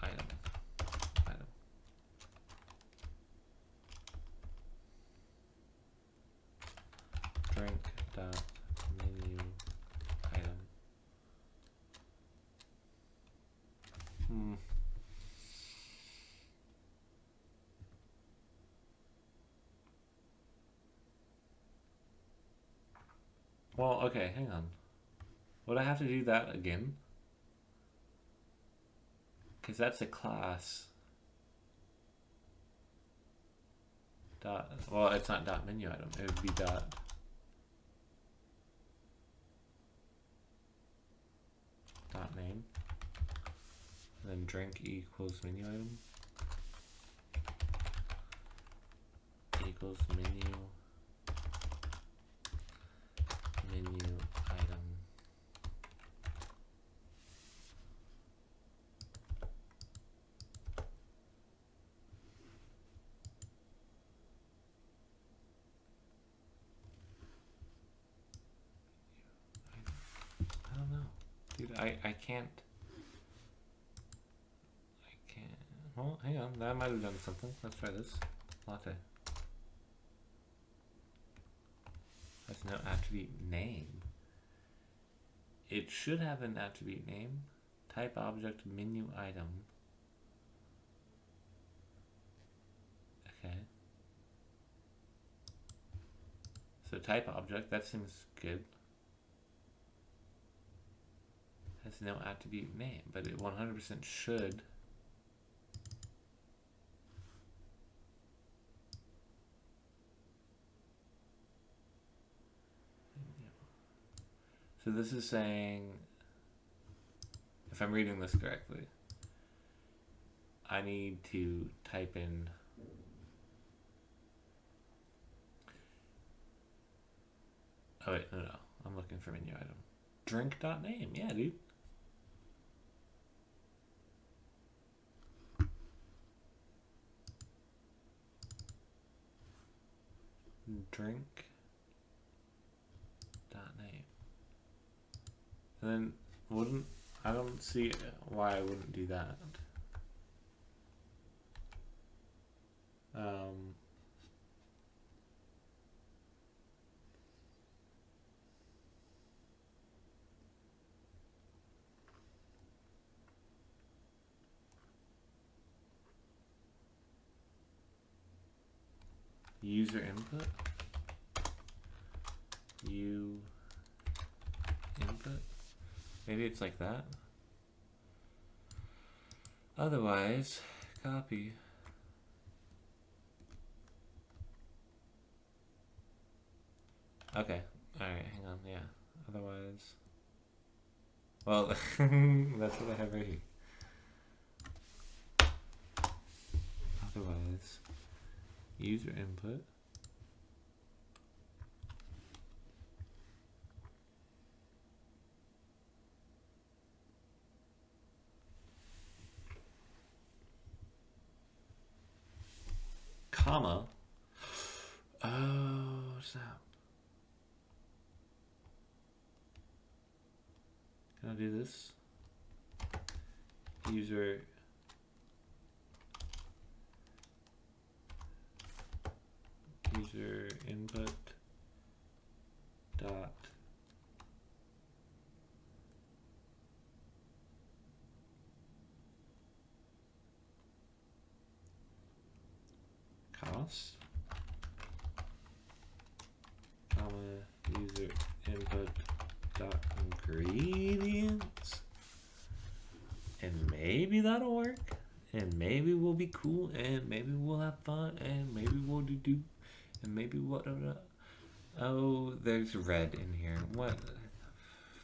item. Item. Drink dot menu item. Well, okay, hang on. Would I have to do that again? Because that's a class. Dot. Well, it's not dot menu item. It would be dot. Dot name. And then drink equals menu item. Equals menu. Menu item. I don't know. Dude, I can't. I can't. Well, hang on. That might have done something. Let's try this. Latte. Has no attribute name. It should have an attribute name. Type object menu item. Okay. So type object, that seems good. Has no attribute name, but it 100% should. So this is saying, if I'm reading this correctly, I need to type in oh wait, no, I'm looking for menu item. Drink.name, yeah, dude. Drink And then wouldn't, I don't see why I wouldn't do that. User input. You input. Maybe it's like that. Otherwise, copy. Okay. Alright, hang on. Yeah. Otherwise. Well, that's what I have right here. Otherwise, user input. Comma. Oh, snap. Can I do this? User input dot cost, comma, user input dot ingredients, and maybe that'll work, and maybe we'll be cool, and maybe we'll have fun, and maybe we'll do, and maybe what? Oh, there's red in here. What?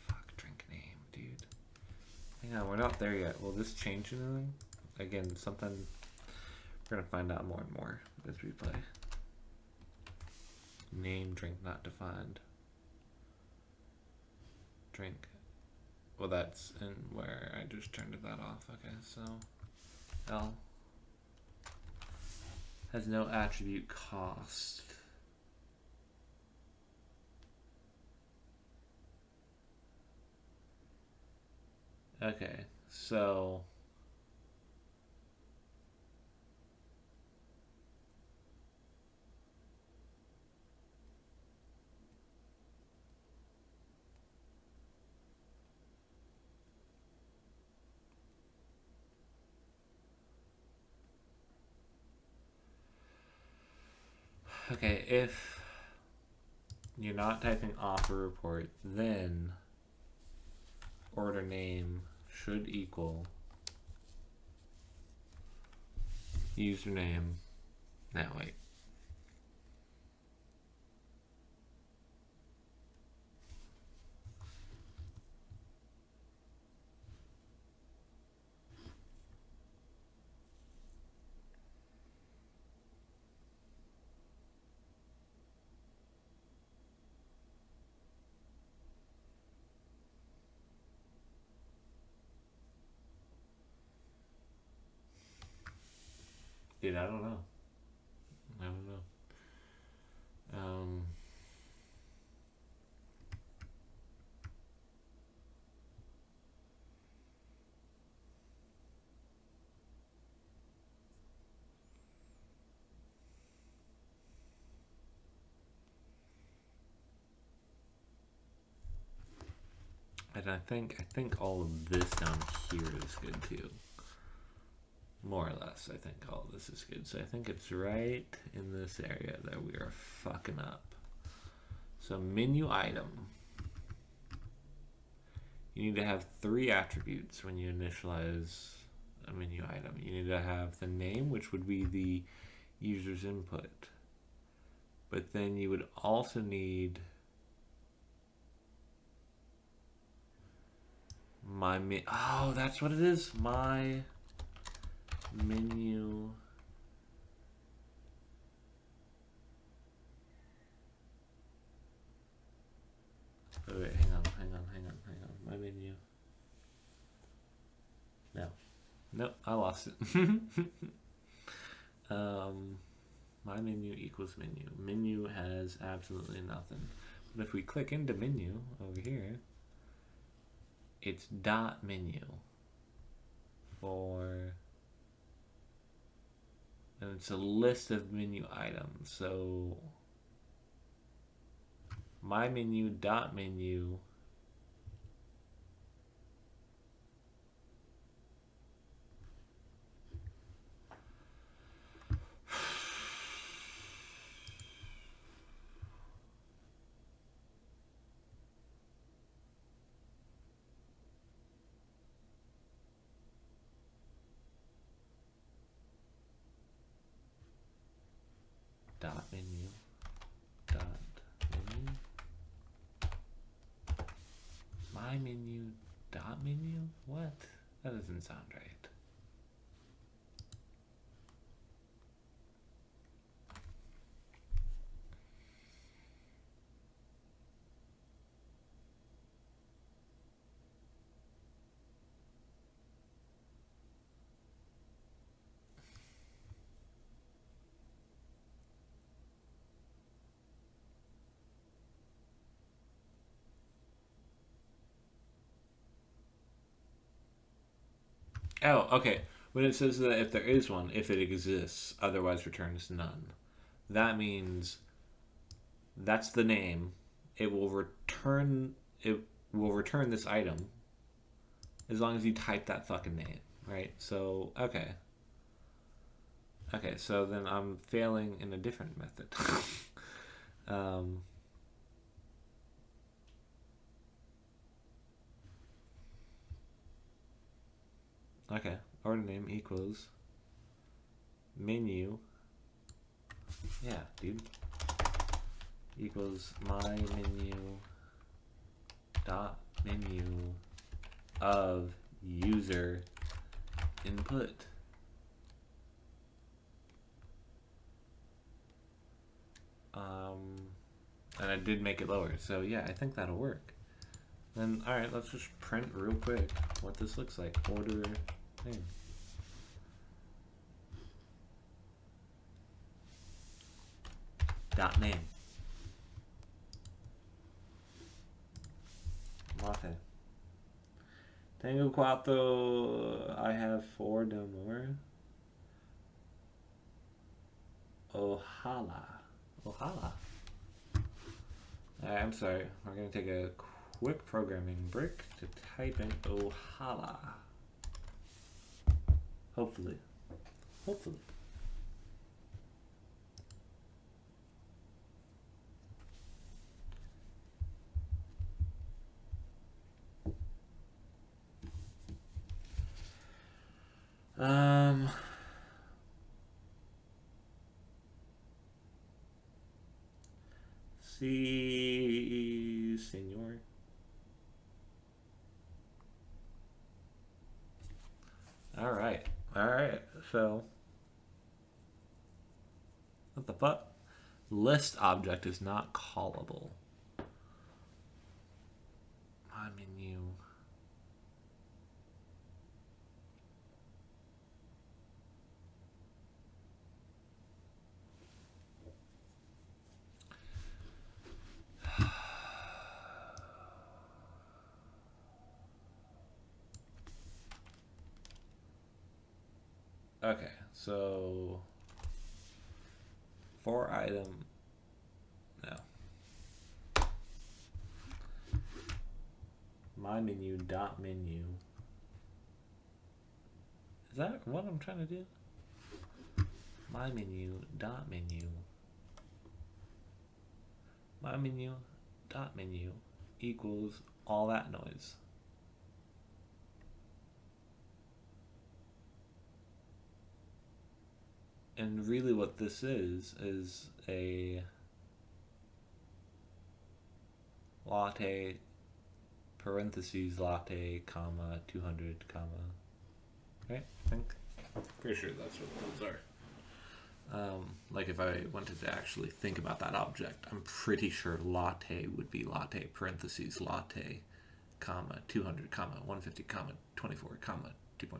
Fuck, drink name, dude. Hang on, we're not there yet. Will this change anything? Again, something. We're gonna find out more and more as we play. Name, drink not defined. Drink. Well, that's in where I just turned that off. Okay, so L has no attribute cost. Okay, so okay, if you're not typing offer report, then order name should equal username. Now wait. Dude, I don't know. I don't know. And I think all of this down here is good too. More or less, I think all of this is good. So I think it's right in this area that we are fucking up. So menu item. You need to have 3 attributes when you initialize a menu item. You need to have the name, which would be the user's input. But then you would also need oh, that's what it is. My menu. Oh, wait, hang on. My menu. No. Nope, I lost it. My menu equals menu. Menu has absolutely nothing. But if we click into menu over here, it's dot menu for, and it's a list of menu items. So my menu dot menu dot menu dot menu my menu dot menu. What? That doesn't sound right. Oh, okay. When it says that if there is one, if it exists, otherwise returns none. That means that's the name. It will return this item as long as you type that fucking name, right? So, okay. Okay, so then I'm failing in a different method. Okay, order name equals menu. Yeah, dude. Equals my menu dot menu of user input. And I did make it lower, so yeah, I think that'll work. Then, alright, let's just print real quick what this looks like. Order name. Dot name. Latte. Tengo cuatro. I have 4 no more. Ojalá. Ojalá. I'm sorry. We're going to take a quick programming break to type in Ojalá. Hopefully. Hopefully. Sí, señor. All right. So, what the fuck? List object is not callable. My menu. Okay, so for item, no. My menu dot menu. Is that what I'm trying to do? My menu dot menu. My menu dot menu equals all that noise. And really what this is a latte parentheses latte comma 200 comma, right? I think pretty sure that's what those are. Like if I wanted to actually think about that object, I'm pretty sure latte would be latte parentheses latte comma 200 comma 150 comma 24 comma 2.5.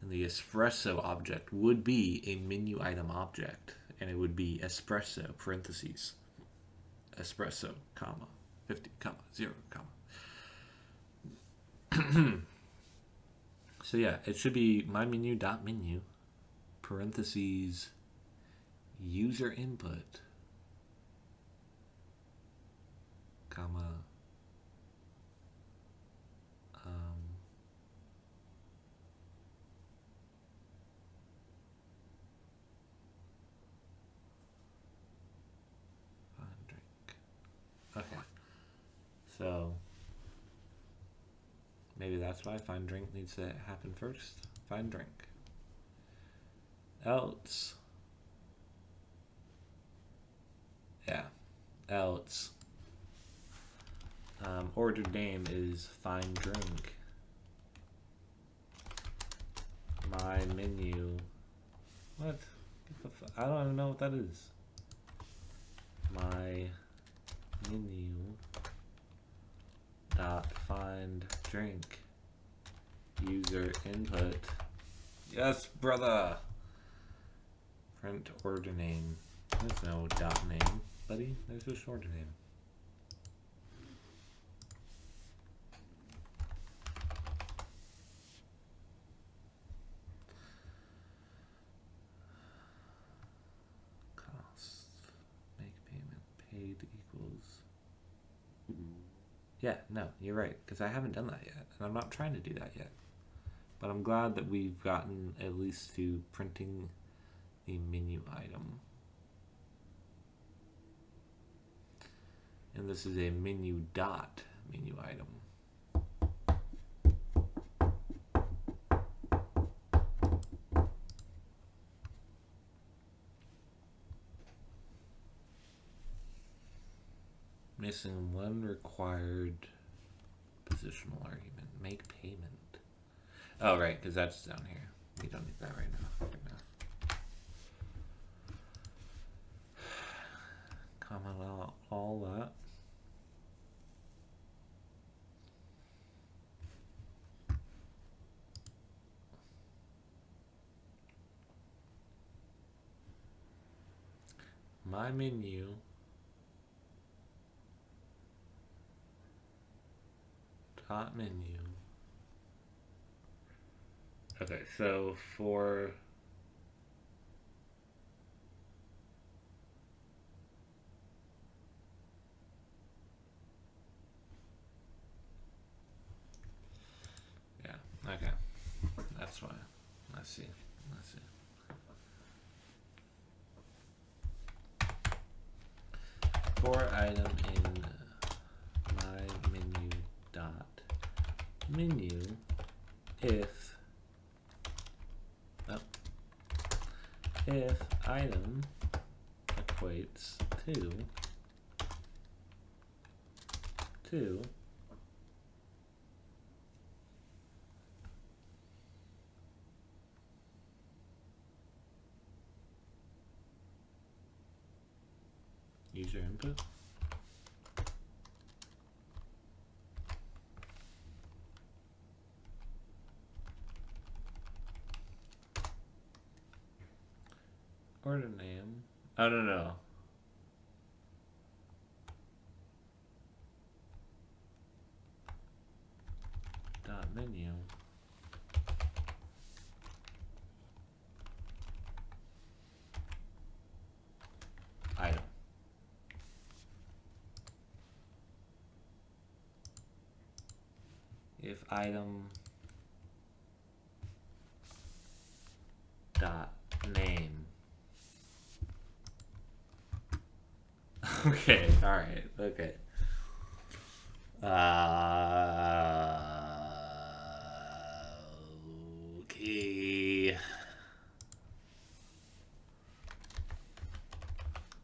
And the espresso object would be a menu item object, and it would be espresso parentheses espresso comma 50 comma 0 comma. So yeah, it should be my menu dot menu parentheses user input comma find drink. Okay, so maybe that's why find drink needs to happen first. Find drink. Else, yeah, else. Order name is find drink. My menu. What? I don't even know what that is. My menu dot find drink. User input. Yes, brother. Print order name. There's no dot name, buddy. There's just order name. Cost. Make payment. Paid equals. Yeah, no, you're right. Because I haven't done that yet. And I'm not trying to do that yet. But I'm glad that we've gotten at least to printing the menu item. And this is a menu dot menu item. Missing one required positional argument. Make payment. Oh, right, because that's down here. We don't need that right now. Comment out all that. My menu dot menu. Okay, so for yeah, okay. That's fine. Let's see. Let's see. For item in my menu dot menu if item equates to user input. Order name. Oh, no. Dot menu. Item. If item dot name. Okay, alright, okay. Okay.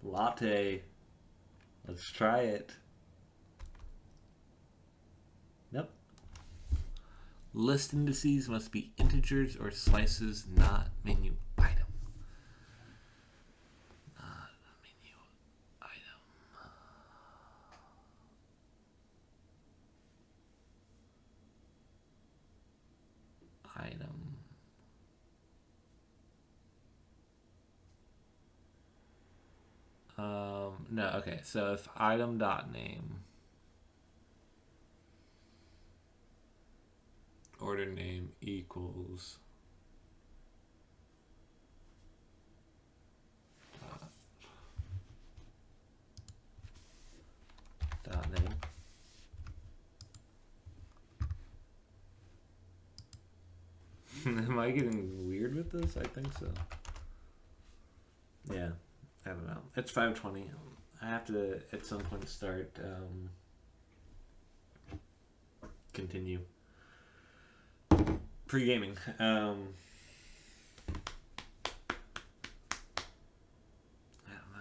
Latte. Let's try it. Nope. List indices must be integers or slices, not menu item. Not menu item. Item. No, okay, so if item dot name order name equals dot name. Am I getting weird with this? I think so. Yeah, I don't know. It's 5:20. I have to at some point start continue pre-gaming. I don't know.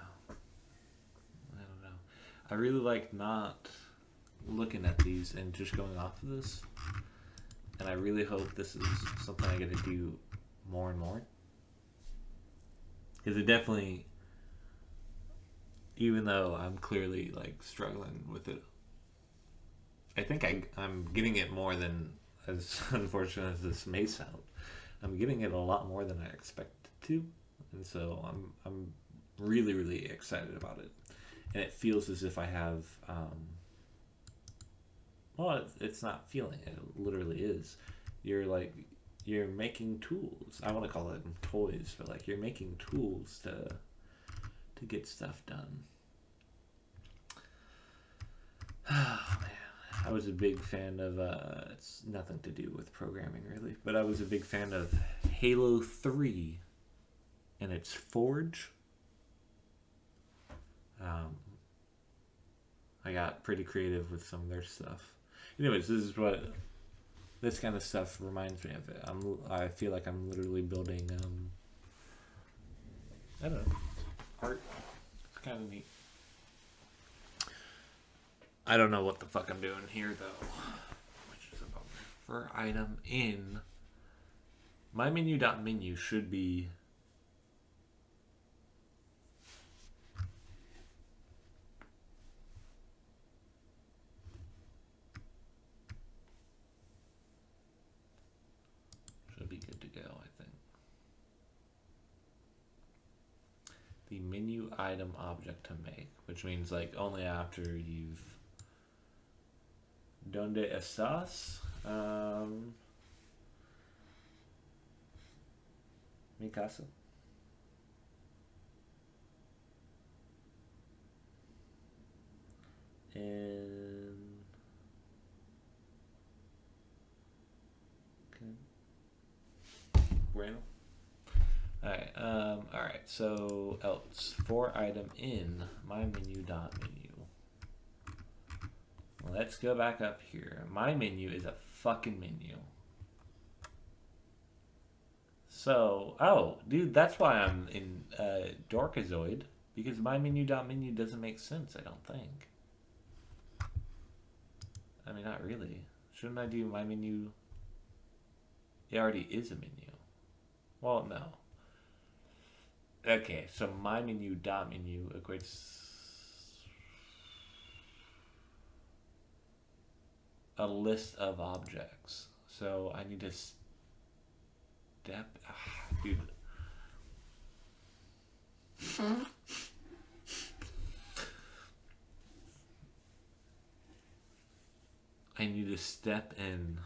I really like not looking at these and just going off of this. And I really hope this is something I get to do more and more. Because it definitely, even though I'm clearly like struggling with it, I think I'm getting it more than, as unfortunate as this may sound, I'm getting it a lot more than I expected to. And so I'm really, really excited about it. And it feels as if I have, well, it's not feeling, it literally is. You're making tools. I want to call them toys, but like you're making tools to get stuff done. Oh man, I was a big fan of it's nothing to do with programming really, but I was a big fan of Halo 3 and its Forge. I got pretty creative with some of their stuff. Anyways, this is what this kind of stuff reminds me of it. I feel like I'm literally building I don't know, art. It's kind of neat. I don't know what the fuck I'm doing here though, which is a bummer. For item in my menu.menu should be good to go, I think. The menu item object to make, which means like only after you've donde estás? Mi casa. And random. Alright, so else for item in my menu.menu. Let's go back up here. My menu is a fucking menu. So, oh, dude, that's why I'm in Dorkazoid, because my menu.menu doesn't make sense, I don't think. I mean, not really. Shouldn't I do my menu? It already is a menu. Well, no. Okay, so my menu.menu equates a list of objects. So I need to step... dude. I need to step in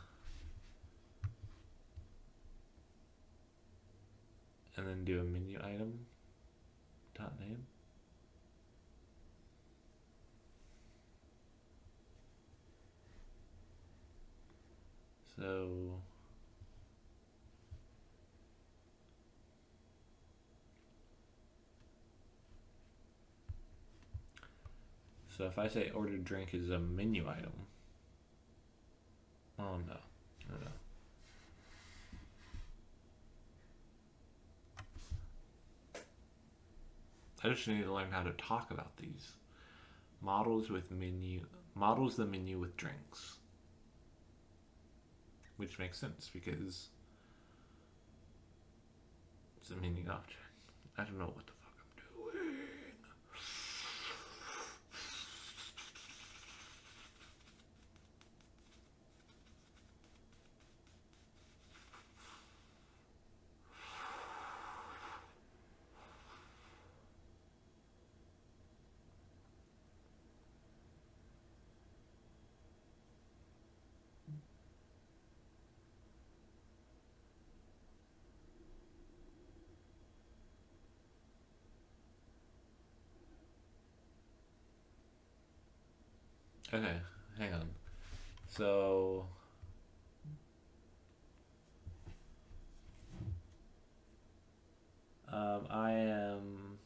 and then do a menu item dot name. So if I say ordered drink is a menu item. Oh no. No. I just need to learn how to talk about these. Models the menu with drinks. Which makes sense because it's a menu object. I don't know what the fuck I'm doing. Okay, hang on. So I am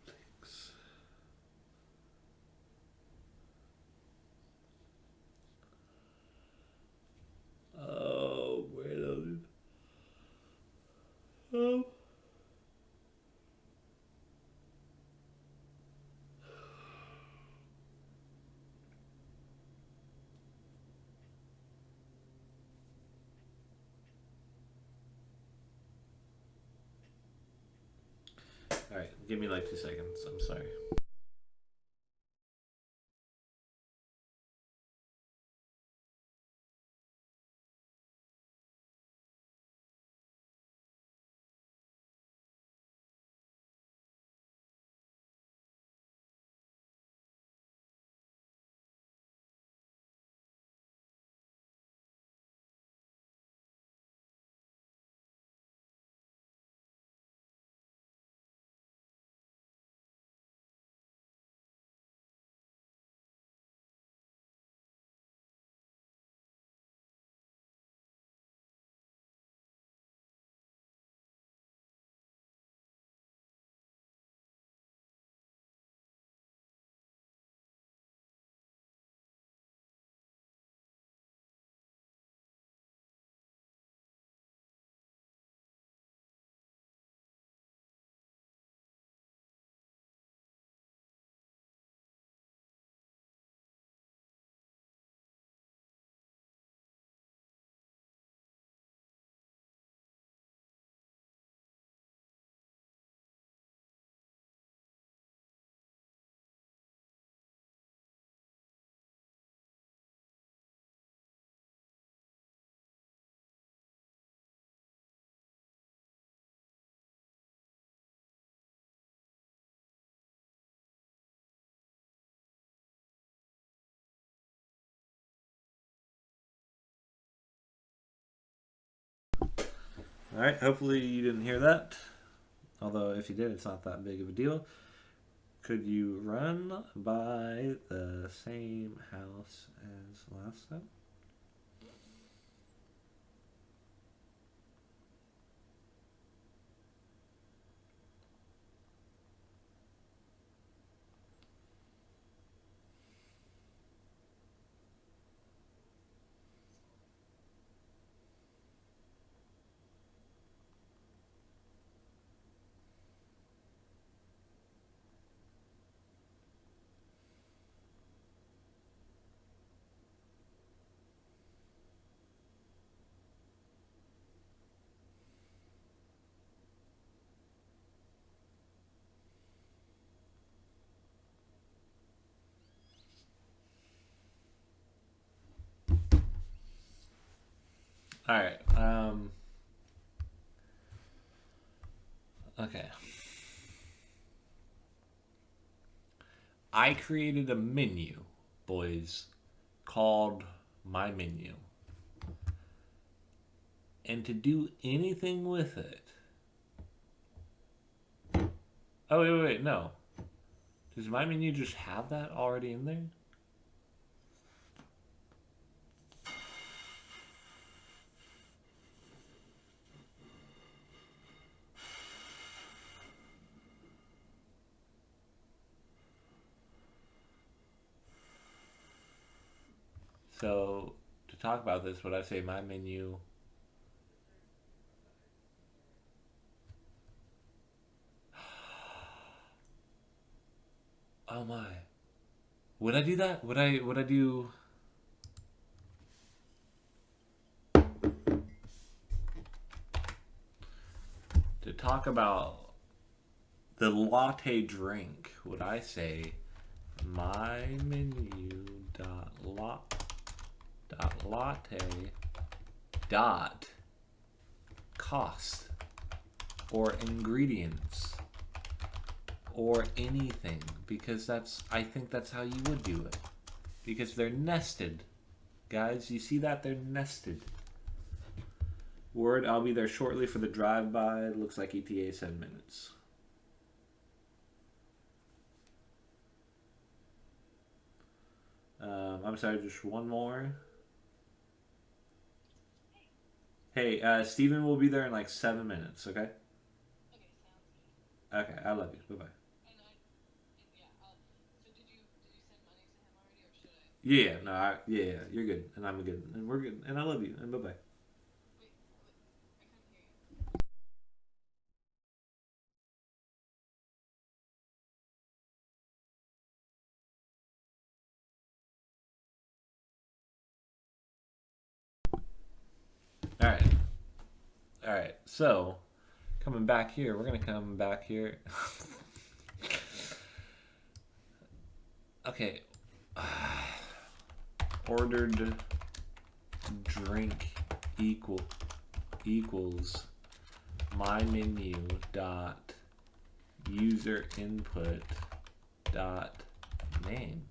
links. Oh, wait a minute. All right, give me like 2 seconds. I'm sorry. All right, hopefully you didn't hear that. Although if you did, it's not that big of a deal. Could you run by the same house as last time? All right. Okay. I created a menu, boys, called My Menu. And to do anything with it... Oh, wait, no. Does My Menu just have that already in there? So, to talk about this, would I say My Menu... Oh my. Would I do that? Would I do... To talk about the latte drink, would I say my menu latte cost or ingredients or anything, because I think that's how you would do it, because they're nested, guys. You see that? They're nested. Word, I'll be there shortly for the drive-by. Looks like ETA 7 minutes. I'm sorry, just one more. Hey, Steven will be there in like 7 minutes, okay? Okay, I love you. Bye-bye. Yeah, no, yeah, you're good, and I'm good, and we're good, and I love you, and bye-bye. All right. All right. So, coming back here, we're going to come back here. Okay. Ordered drink equals my menu dot user input dot name.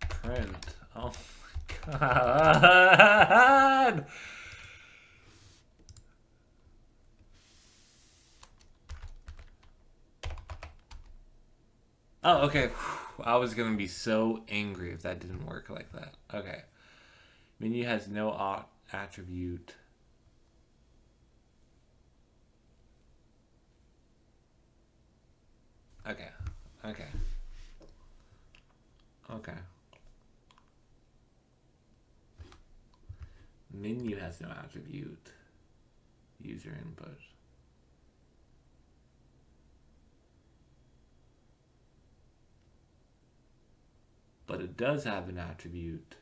Print. Oh my god. Oh, okay. I was gonna be so angry if that didn't work like that. Okay. Menu has no attribute. Okay. Okay. Okay. Menu has no attribute. User input. But it does have an attribute.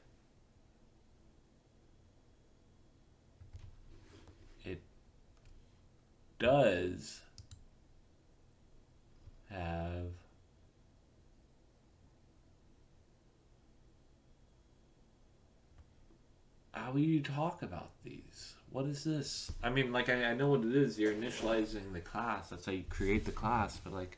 It does have how will you talk about these? What is this? I mean, like, I know what it is. You're initializing the class. That's how you create the class. But, like,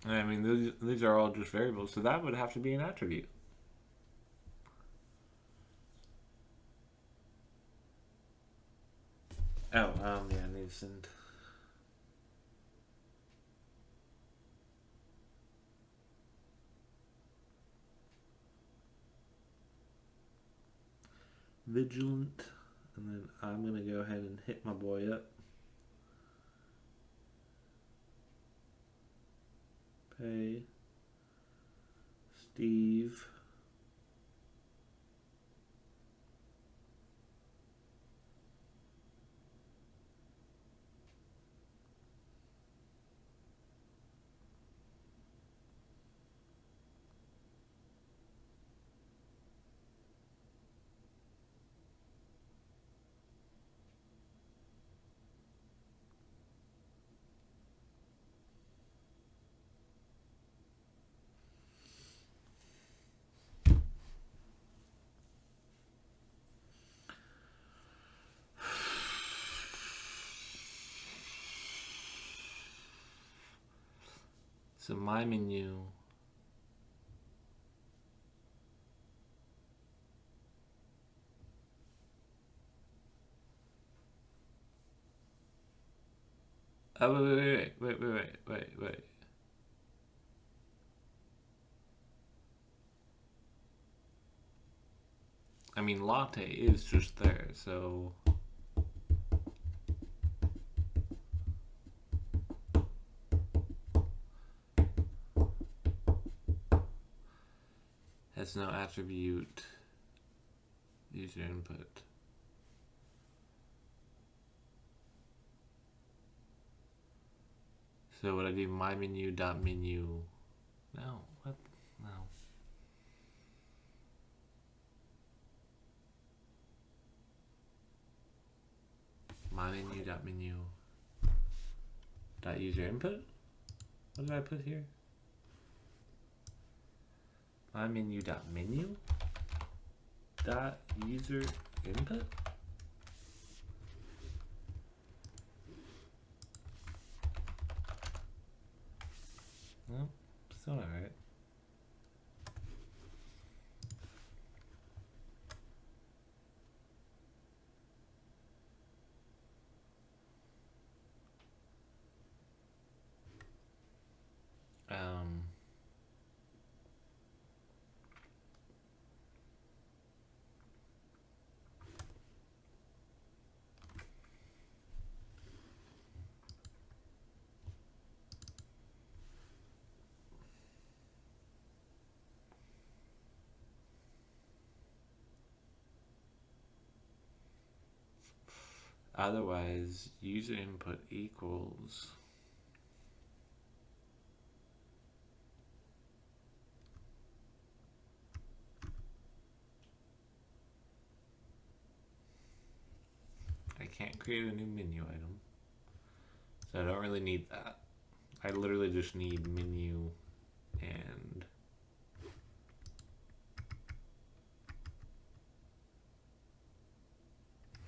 I mean, these are all just variables. So that would have to be an attribute. Oh, yeah, I need to send. Vigilant, and then I'm gonna go ahead and hit my boy up. Pay Steve. So my menu. Oh, wait. I mean, latte is just there, so. Has no attribute. User input. So would I do my menu dot menu? No, what? No. My menu dot menu dot user input. What did I put here? My menu dot menu dot user input. Well, still not right. Otherwise, user input equals. I can't create a new menu item. So I don't really need that. I literally just need menu and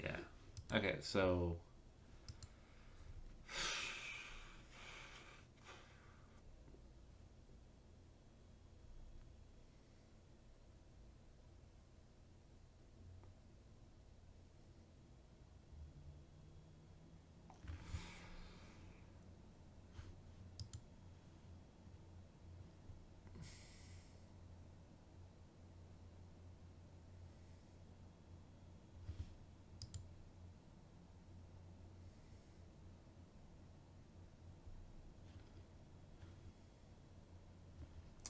yeah. Okay, so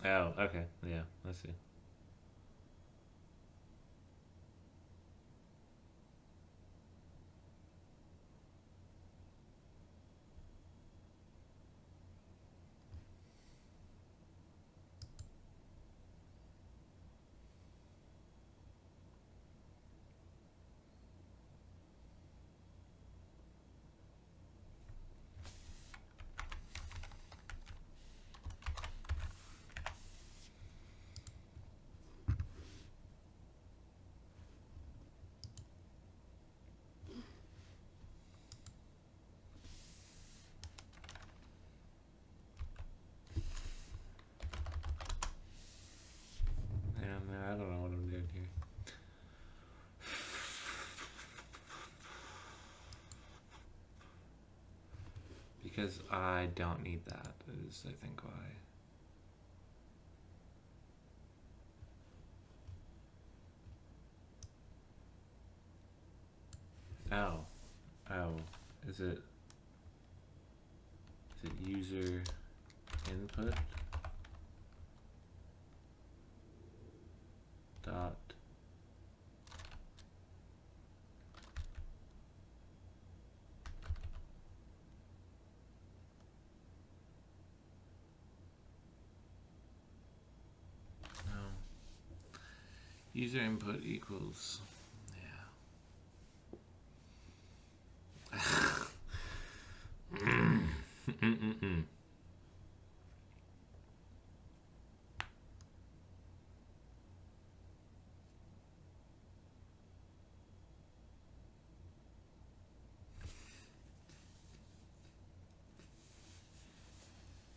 oh, okay, yeah, I see. Yeah, I don't know what I'm doing here. Because I don't need that is, I think, why. Oh. Oh. Is it user input dot user input equals, yeah.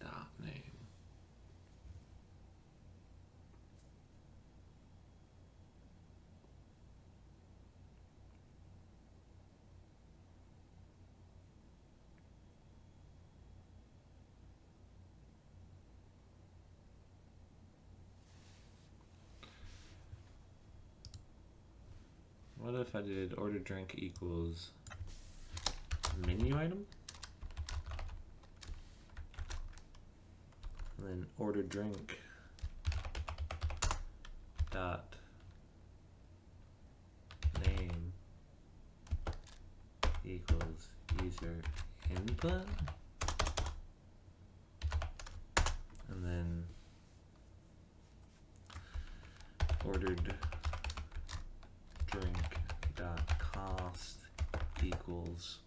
Dot name. What if I did order drink equals menu item? And then order drink dot name equals user input, and then ordered drink dot cost equals.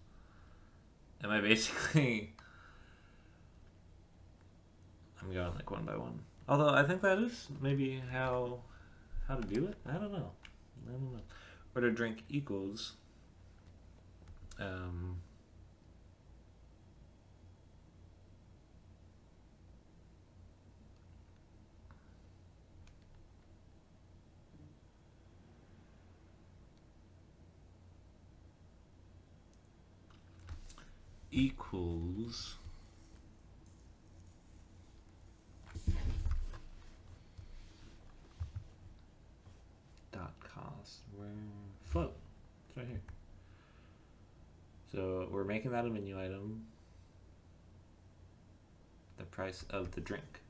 Am I basically? I'm going like one by one. Although I think that is maybe how to do it. I don't know. Order drink equals equals dot cost. Where float? It's right here. So we're making that a menu item. The price of the drink.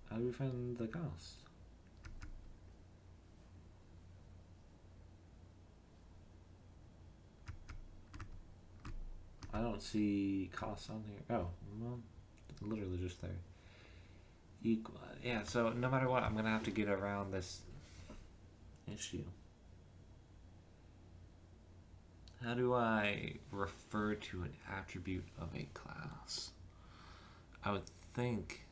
How do we find the cost? I don't see costs on here. Oh, well, literally just there. Equal. Yeah, so no matter what, I'm going to have to get around this issue. How do I refer to an attribute of a class? I would think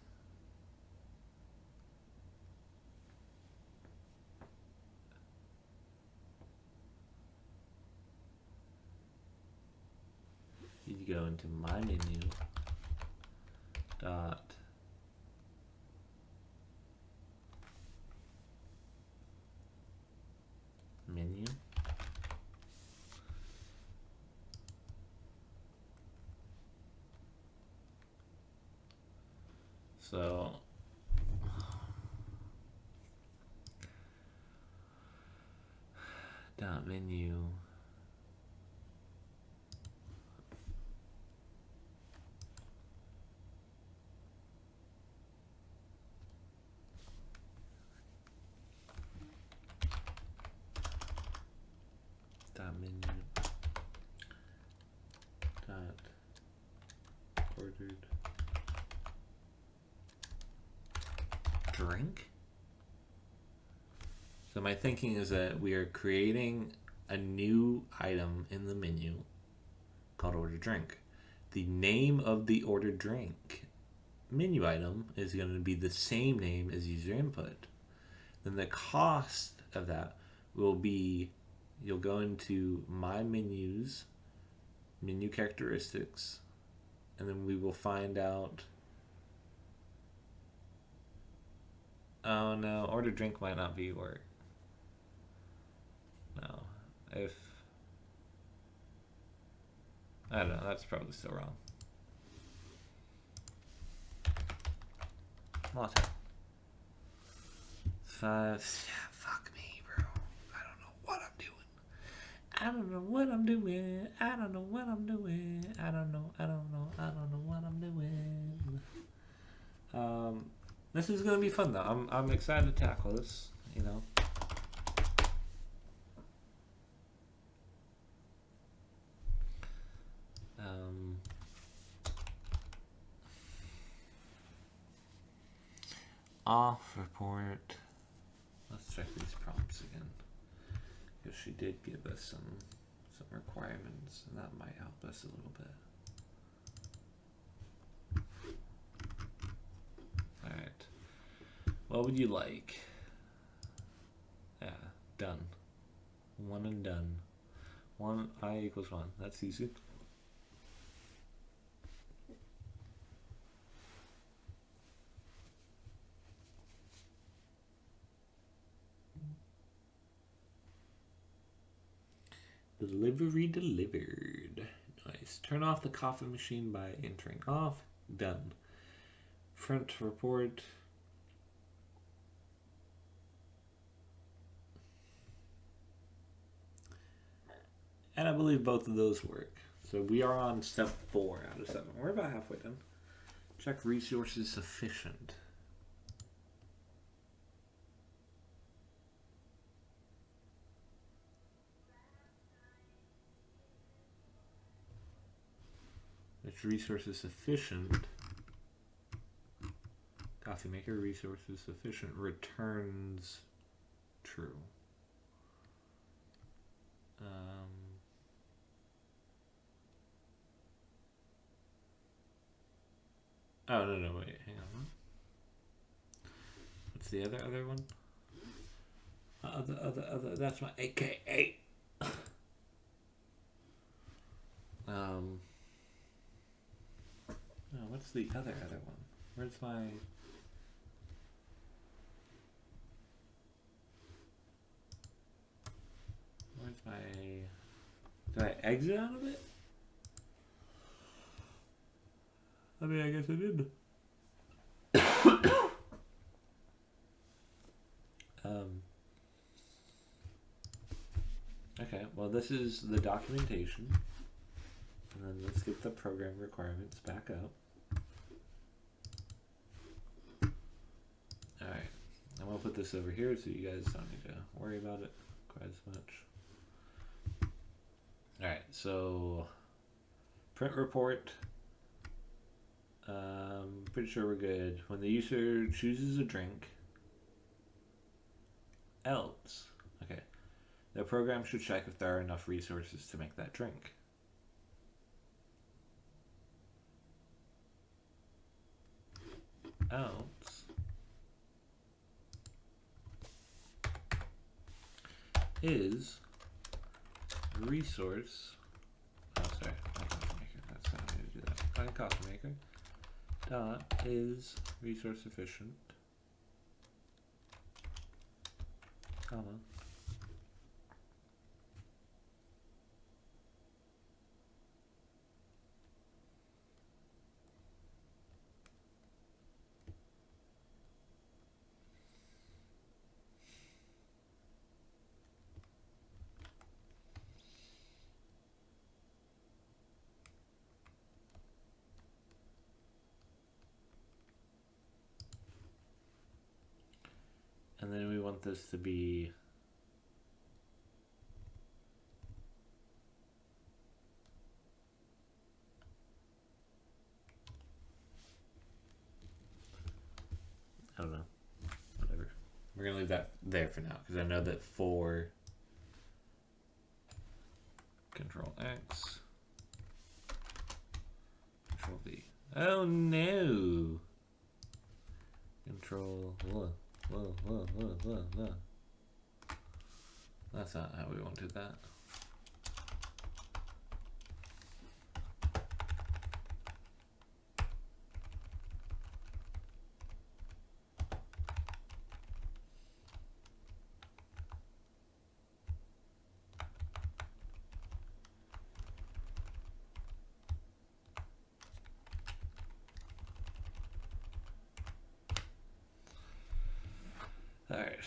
you'd go into my menu dot menu. So dot menu dot menu dot ordered drink. So my thinking is that we are creating a new item in the menu called order drink. The name of the order drink menu item is going to be the same name as user input. Then the cost of that will be, you'll go into my menus, menu characteristics, and then we will find out. Oh no, order drink might not be work. No, if I don't know, that's probably still wrong. Latte. 5. Yeah, fuck me, bro. I don't know what I'm doing. I don't know what I'm doing. I don't know what I'm doing. I don't know what I'm doing. This is gonna be fun though. I'm excited to tackle this, you know. Off report. Let's check these prompts again, because she did give us some requirements, and that might help us a little bit. All right. What would you like? Yeah, done. One and done. 1 I equals 1. That's easy. Delivery delivered. Nice. Turn off the coffee machine by entering off. Done. Front report. And I believe both of those work. So we are on step 4 out of 7. We're about halfway done. Check resources sufficient. Which resources sufficient? Coffee maker resources sufficient returns true. Oh no, wait, hang on. What's the other one? Other. That's my AKA. No, what's the other one? Where's my? Did I exit out of it? I mean, I guess I did. Okay, well this is the documentation. And then let's get the program requirements back up. Alright, I'm going to put this over here so you guys don't need to worry about it quite as much. Alright, so Print report. Pretty sure we're good. When the user chooses a drink, else. Okay. The program should check if there are enough resources to make that drink. Else is resource. Oh, sorry. Find coffee maker. That's not how to do that. Find coffee maker. Dot is resource efficient. Comma. And then we want this to be I don't know. Whatever. We're gonna leave that there for now because I know that for Control X, Control V. Oh no! Control. Whoa. That's not how we wanted that. All right.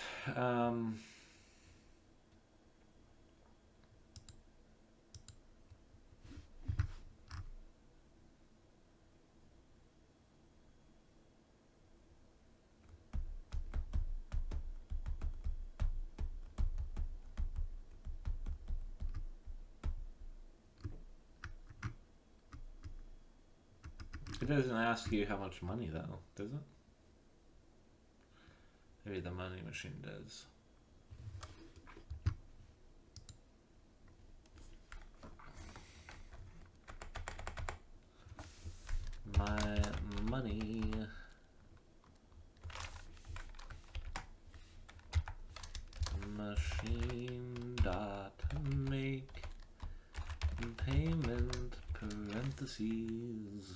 It doesn't ask you how much money though, does it? Maybe the money machine does. My money machine dot make payment parentheses.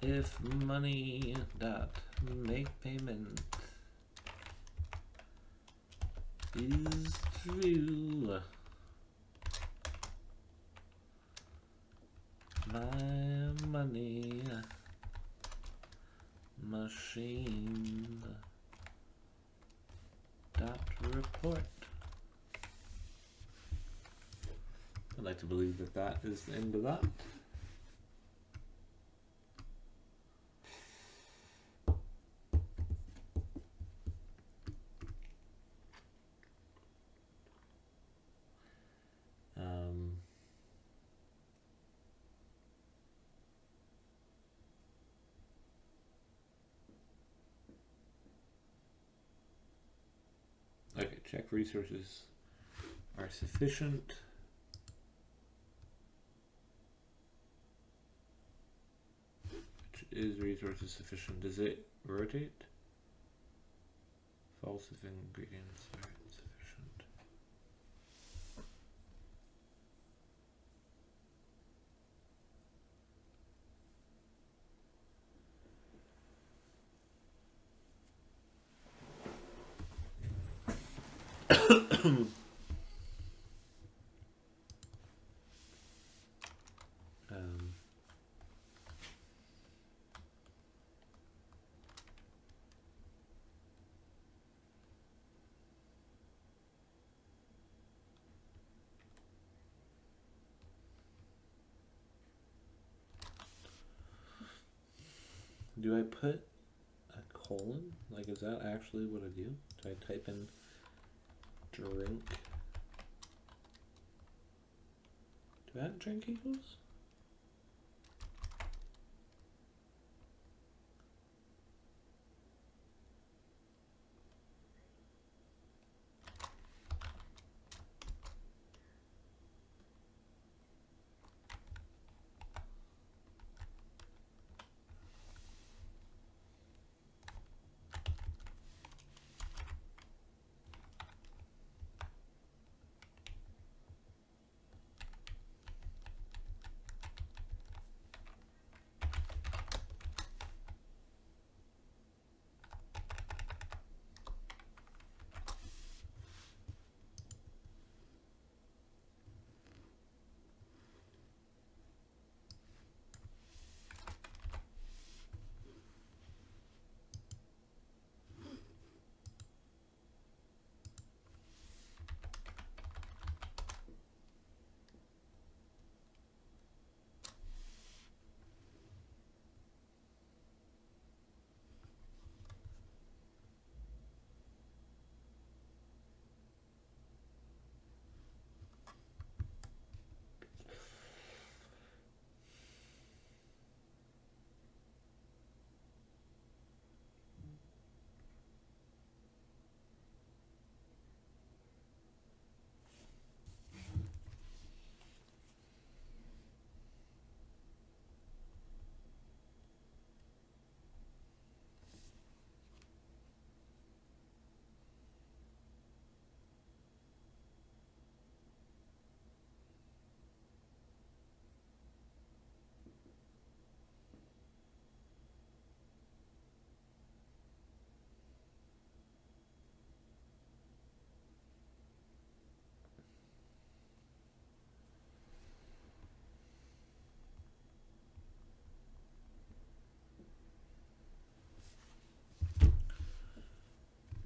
If money dot make payment is true, my money machine dot report. I'd like to believe that that is the end of that. Okay, check resources are sufficient. Which is resources sufficient? Does it rotate? False if ingredients are insufficient. Do I put colon? Like, is that actually what I do? Do I type in drink? Do I have drink equals?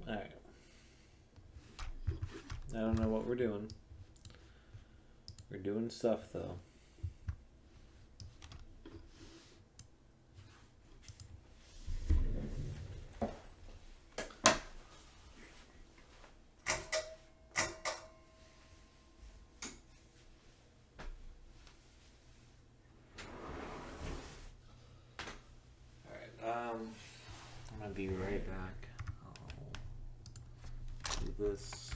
Alright. I don't know what we're doing. We're doing stuff though. I'm gonna be right back. I'll do this.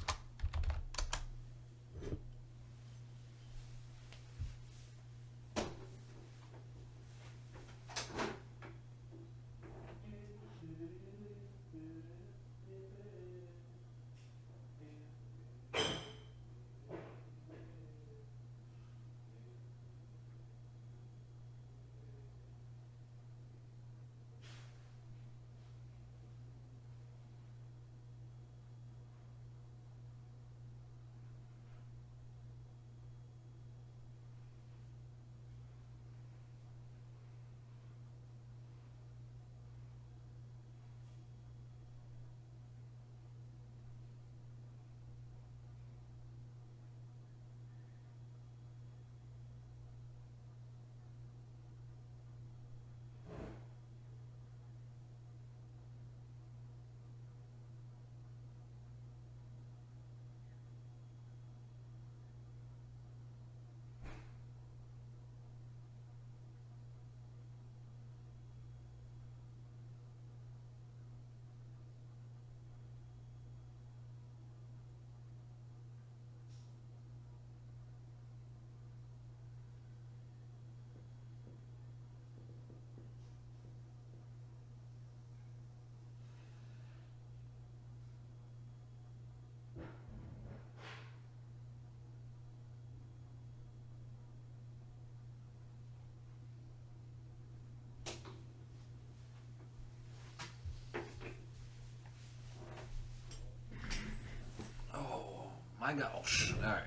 My gosh. Alright.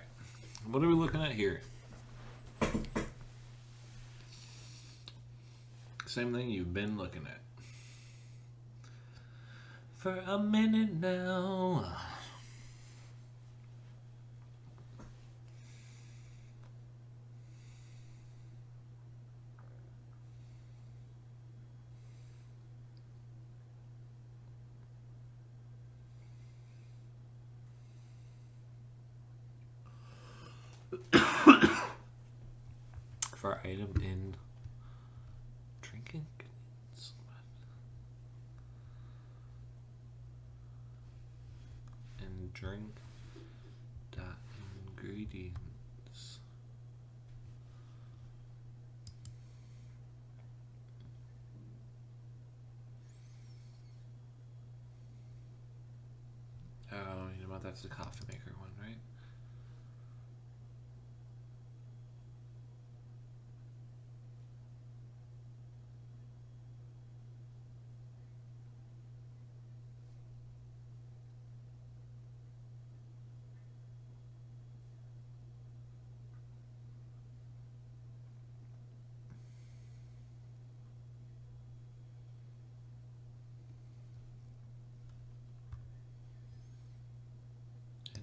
What are we looking at here? Same thing you've been looking at. For a minute now. item in drinking ingredients. And drink dot ingredients. Oh, you know what? That's the coffee maker one, right?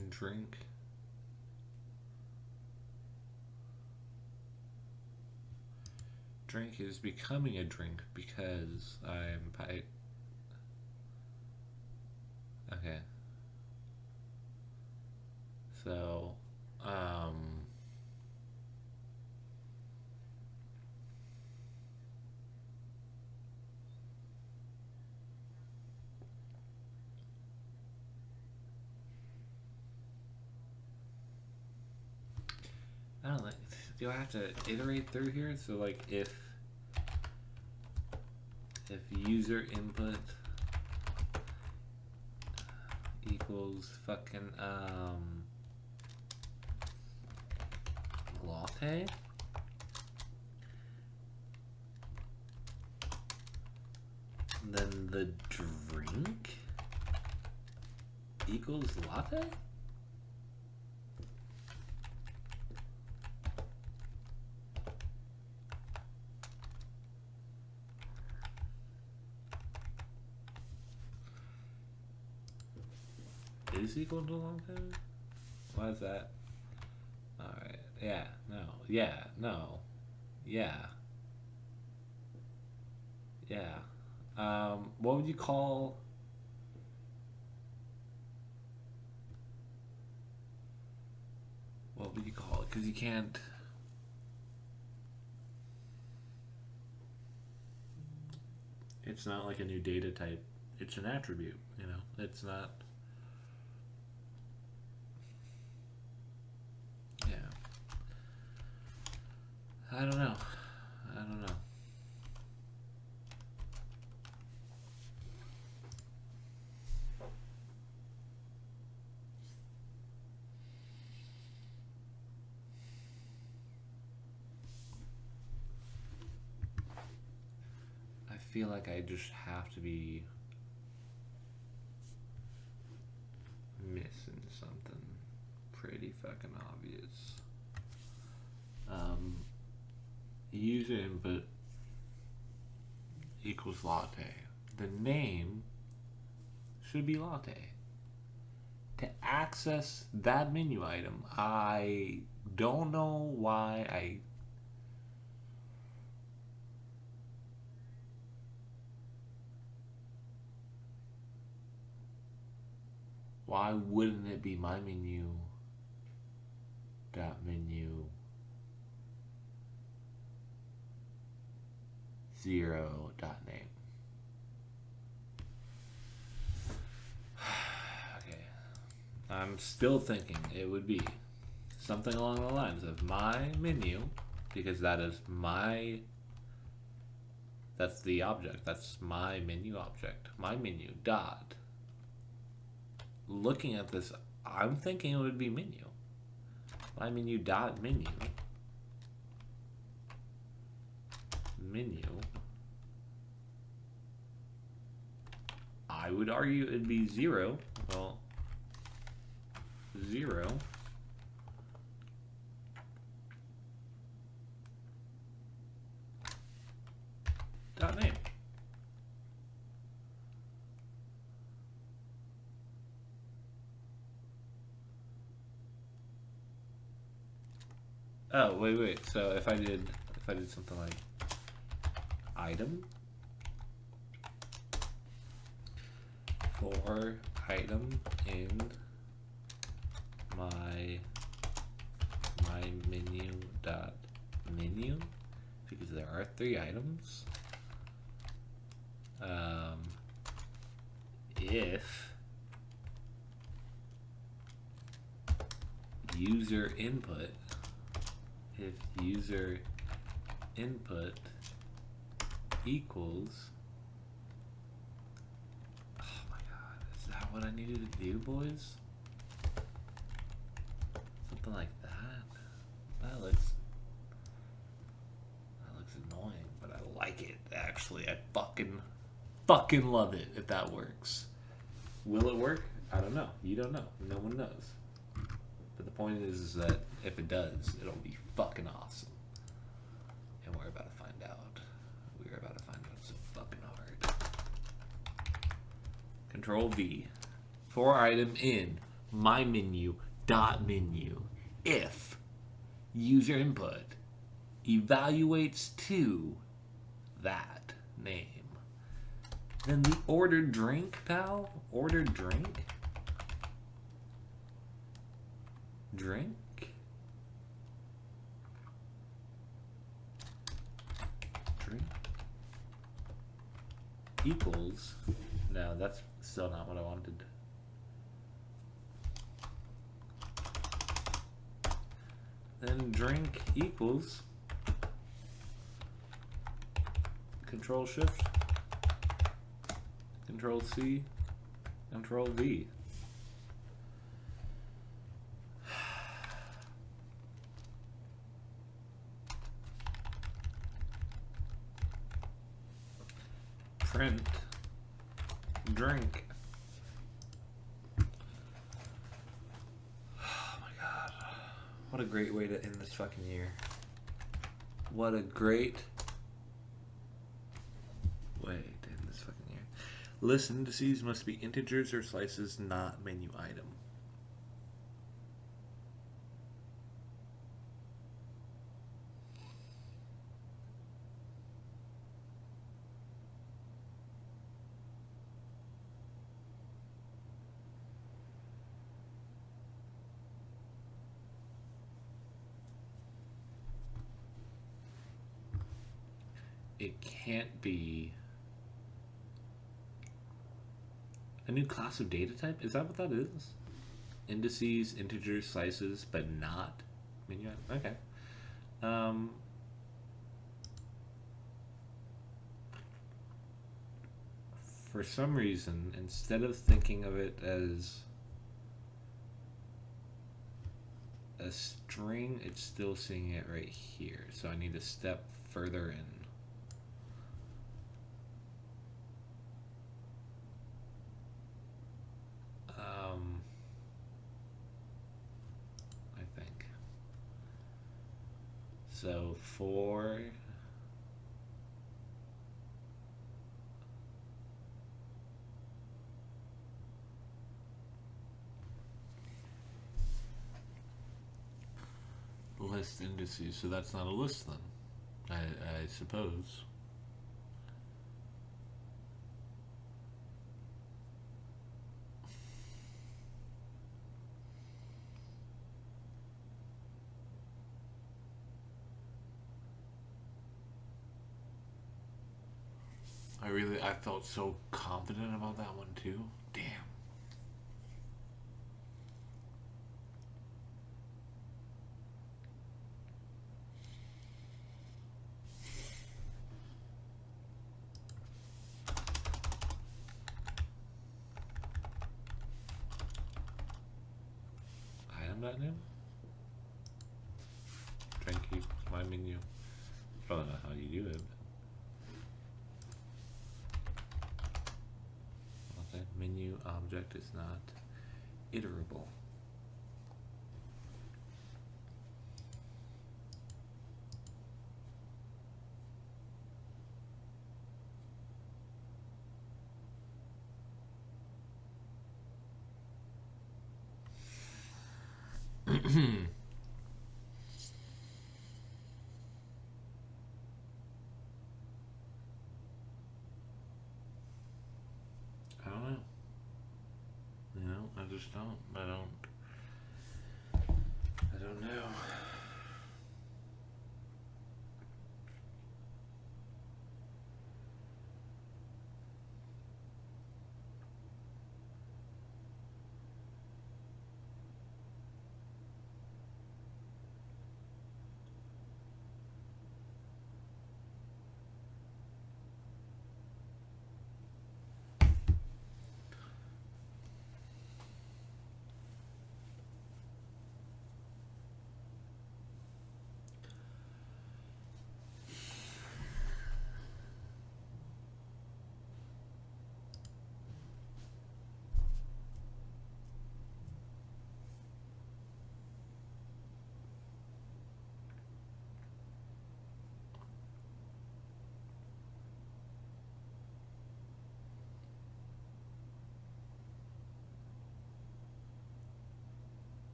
And drink. Drink is becoming a drink because okay. So, I don't know. Do I have to iterate through here? So like if user input equals fucking latte, then the drink equals latte? Is equal to latte? Why is that? Alright. Yeah. No. Yeah. No. Yeah. Yeah. What would you call... What would you call it? Because you can't... It's not like a new data type. It's an attribute, you know? It's not... Yeah. I don't know. I don't know. I feel like I just have to be missing something pretty fucking obvious. User input equals latte. The name should be latte. To access that menu item, I don't know why why wouldn't it be my menu dot menu 0 dot name? Okay, I'm still thinking it would be something along the lines of my menu, because that's the object, that's my menu object, my menu dot. Looking at this, I'm thinking it would be menu. My menu dot menu. Menu. I would argue it'd be 0. Well, 0. Dot name. Oh, wait. So if I did something like item for item in my menu dot menu, because there are 3 items. If user input equals, oh my god, is that what I needed to do, boys? Something like that. That looks annoying, but I like it. Actually, I fucking love it if that works. Will it work? I don't know. You don't know. No one knows. But the point is that if it does, it'll be fucking awesome. And we're about to find out. We're about to find out so fucking hard. Control V. For item in my menu dot menu. If user input evaluates to that name, then the ordered drink, pal. Ordered drink. Drink equals, no, that's still not what I wanted. Then drink equals Control Shift, Control C, Control V. Print drink. Oh my god. What a great way to end this fucking year. What a great way to end this fucking year. List indices must be integers or slices, not menu item. It can't be a new class of data type? Is that what that is? Indices, integers, slices, but not menu item? Okay. For some reason, instead of thinking of it as a string, it's still seeing it right here. So I need to step further in. I think. So for list indices, so that's not a list then, I suppose. I felt so confident about that one too. Damn. Item.new? Try and keep my menu. Probably not how you do it. Okay, menu object is not iterable. I don't know. You know, I just don't. I don't know.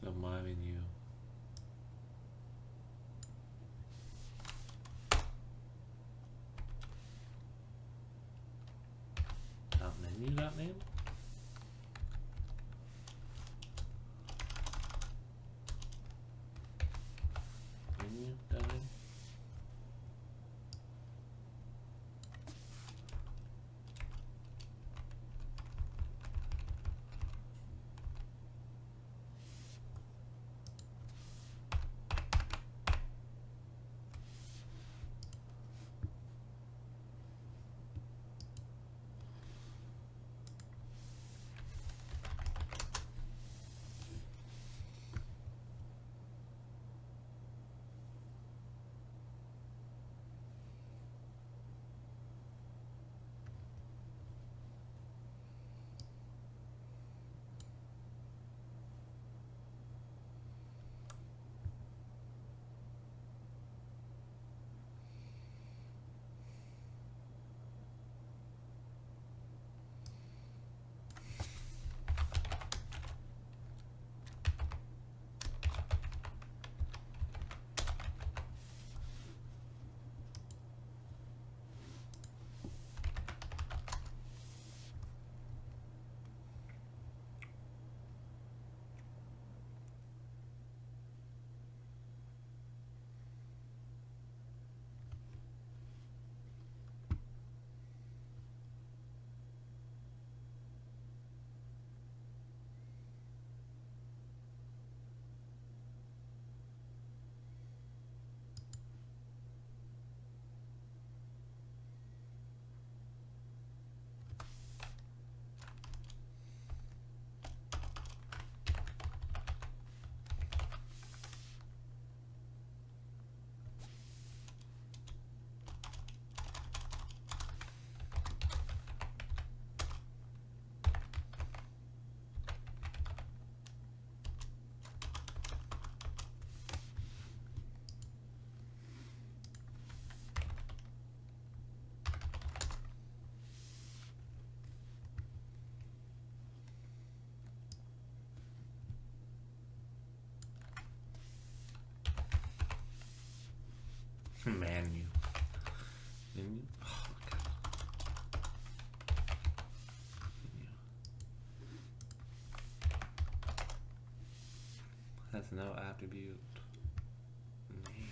So my menu. Menu dot name. Menu dot name. Menu. Menu. Oh my god. Menu. Has no attribute. Name.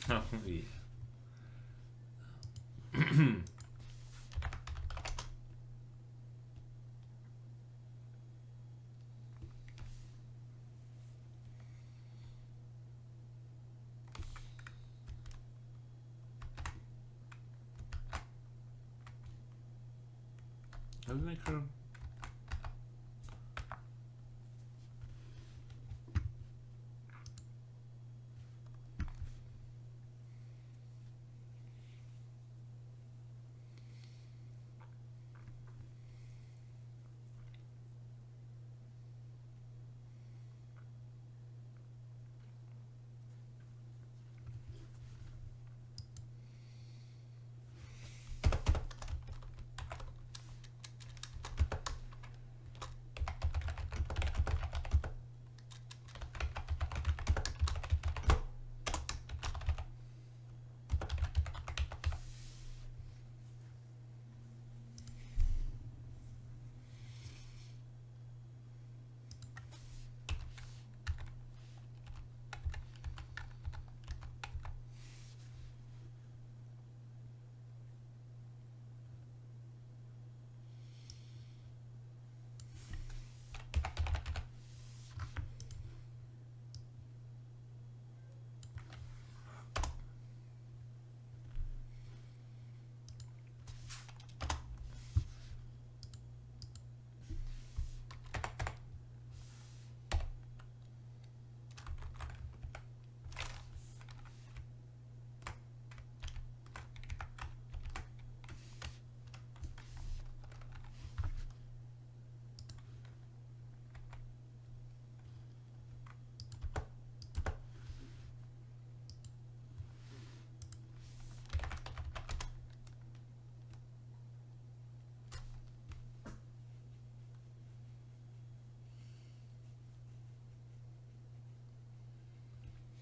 Oh, yeah. Doesn't it go?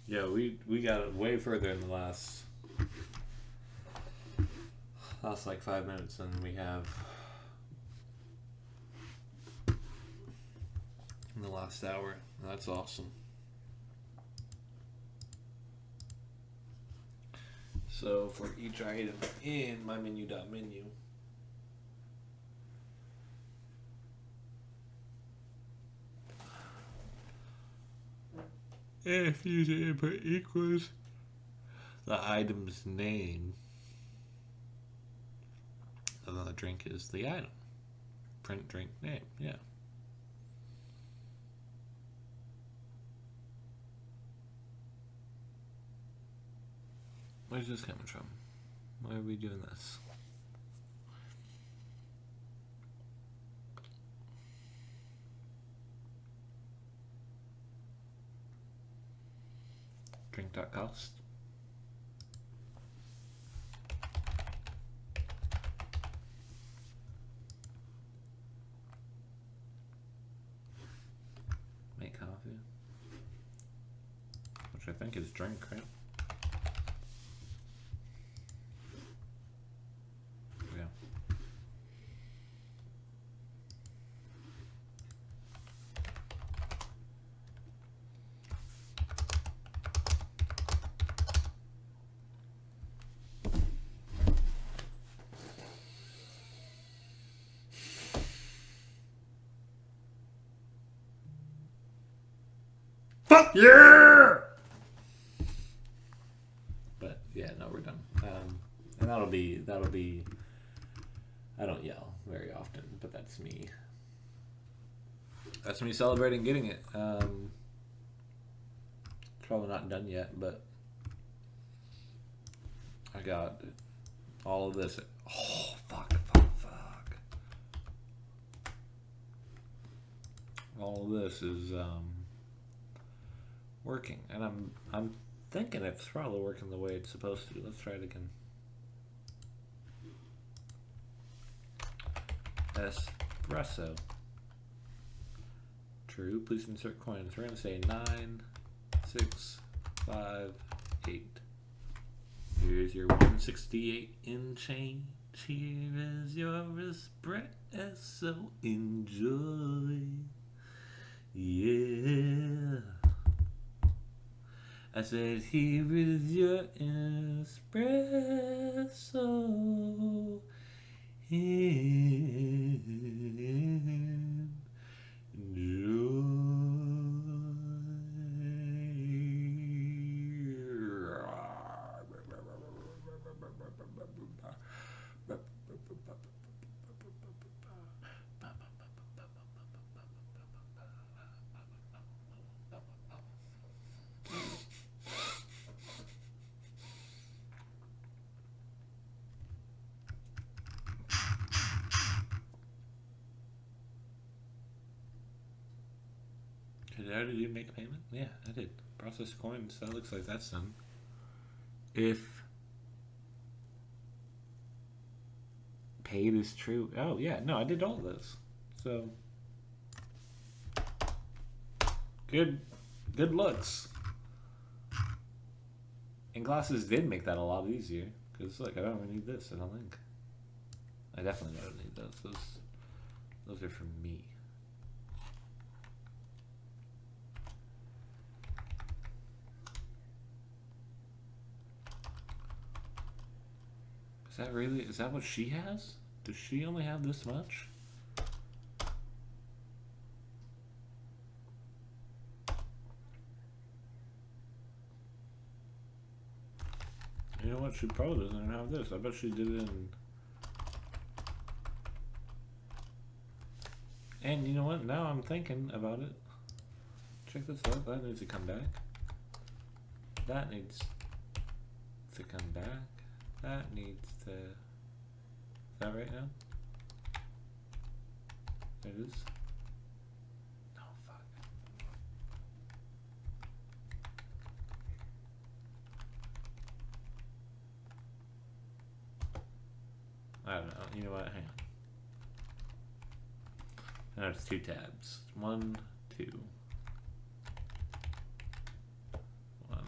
Yeah, we got way further in the last like 5 minutes than we have in the last hour. That's awesome. So for each item in my menu.menu, if user input equals the item's name, and then the drink is the item. Print drink name, yeah. Where's this coming from? Why are we doing this? Drink.cost. Make coffee. Which I think is drink, right? Yeah. Fuck yeah! But yeah, no, we're done. And that'll be. I don't yell very often, but that's me. That's me celebrating getting it. Probably not done yet, but I got all of this. Oh, fuck. All of this is working, and I'm thinking it's probably working the way it's supposed to. Let's try it again. Espresso. True. Please insert coins. We're gonna say 9, 6, 5, 8. Here's your 168 in change. Here is your espresso. Enjoy. Yeah. I said, here is your espresso. Did I already make payment? Yeah, I did. Process coins. That looks like that's done. If paid is true. Oh, yeah. No, I did all this. So, good looks. And glasses did make that a lot easier. Because, look, I don't even need this, I don't think. I definitely don't need those. Those are for me. Is that what she has? Does she only have this much? You know what? She probably doesn't have this. I bet she did it in... And you know what? Now I'm thinking about it. Check this out. That needs to come back. That needs to come back. That needs to... Is that right now? There it is. No, fuck. I don't know. You know what? Hang on. Now it's 2 tabs. 1, 2. 1, 1.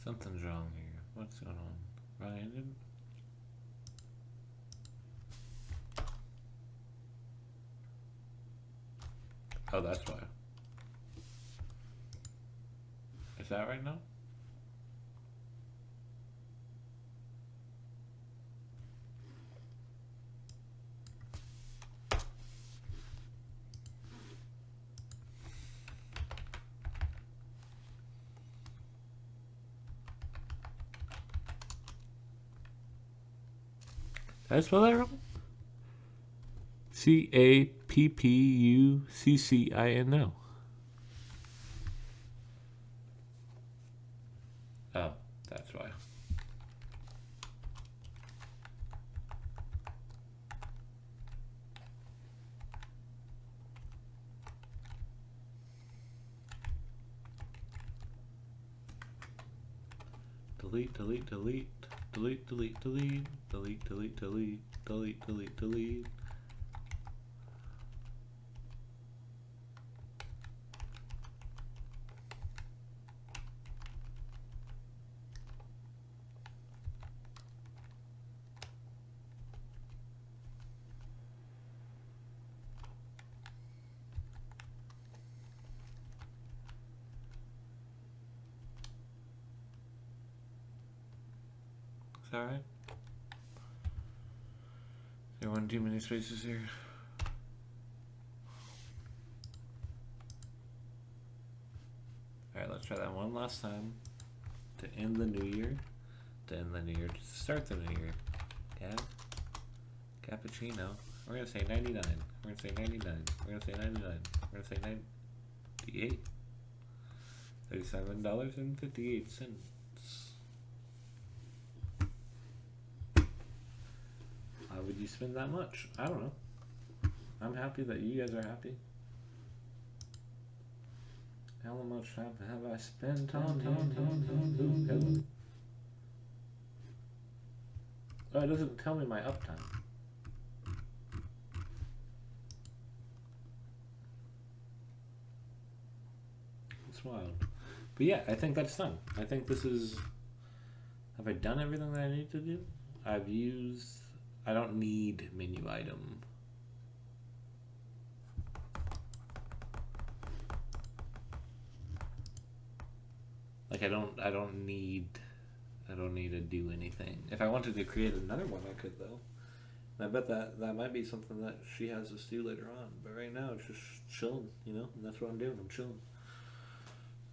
Something's wrong here. What's going on? Right-handed? Oh, that's why. Is that right now? Did I spell that wrong? Cappuccino. Oh, that's why. Delete, delete, delete. Delete, delete, delete, delete, delete, delete, delete, delete, delete. Is that right? There weren't too many spaces here. Alright, let's try that one last time. To end the new year. To end the new year. To start the new year. Cappuccino. We're gonna say 99. We're gonna say 99. We're gonna say 99. We're gonna say 98. $37.58. Why would you spend that much? I don't know. I'm happy that you guys are happy. How much have I spent on him? Oh, it doesn't tell me my uptime. It's wild. But yeah, I think that's done. I think this is... Have I done everything that I need to do? I've used... I don't need menu item. Like I don't need to do anything. If I wanted to create another one, I could though. And I bet that might be something that she has us do later on. But right now, it's just chilling, you know. And that's what I'm doing. I'm chilling.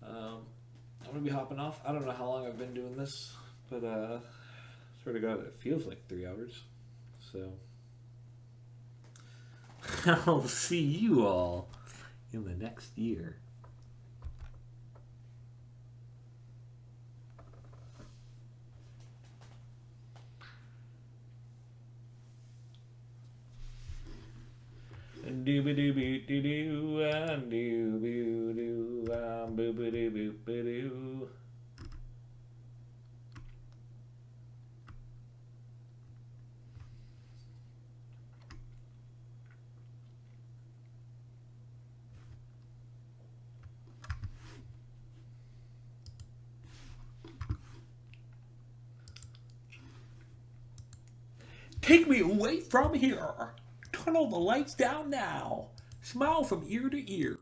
I'm gonna be hopping off. I don't know how long I've been doing this, but swear to God, it feels like 3 hours. So I'll see you all in the next year. Dooby dooby doo doo and dooby doo boo boo doo boo boo doo. Take me away from here. Turn all the lights down now. Smile from ear to ear.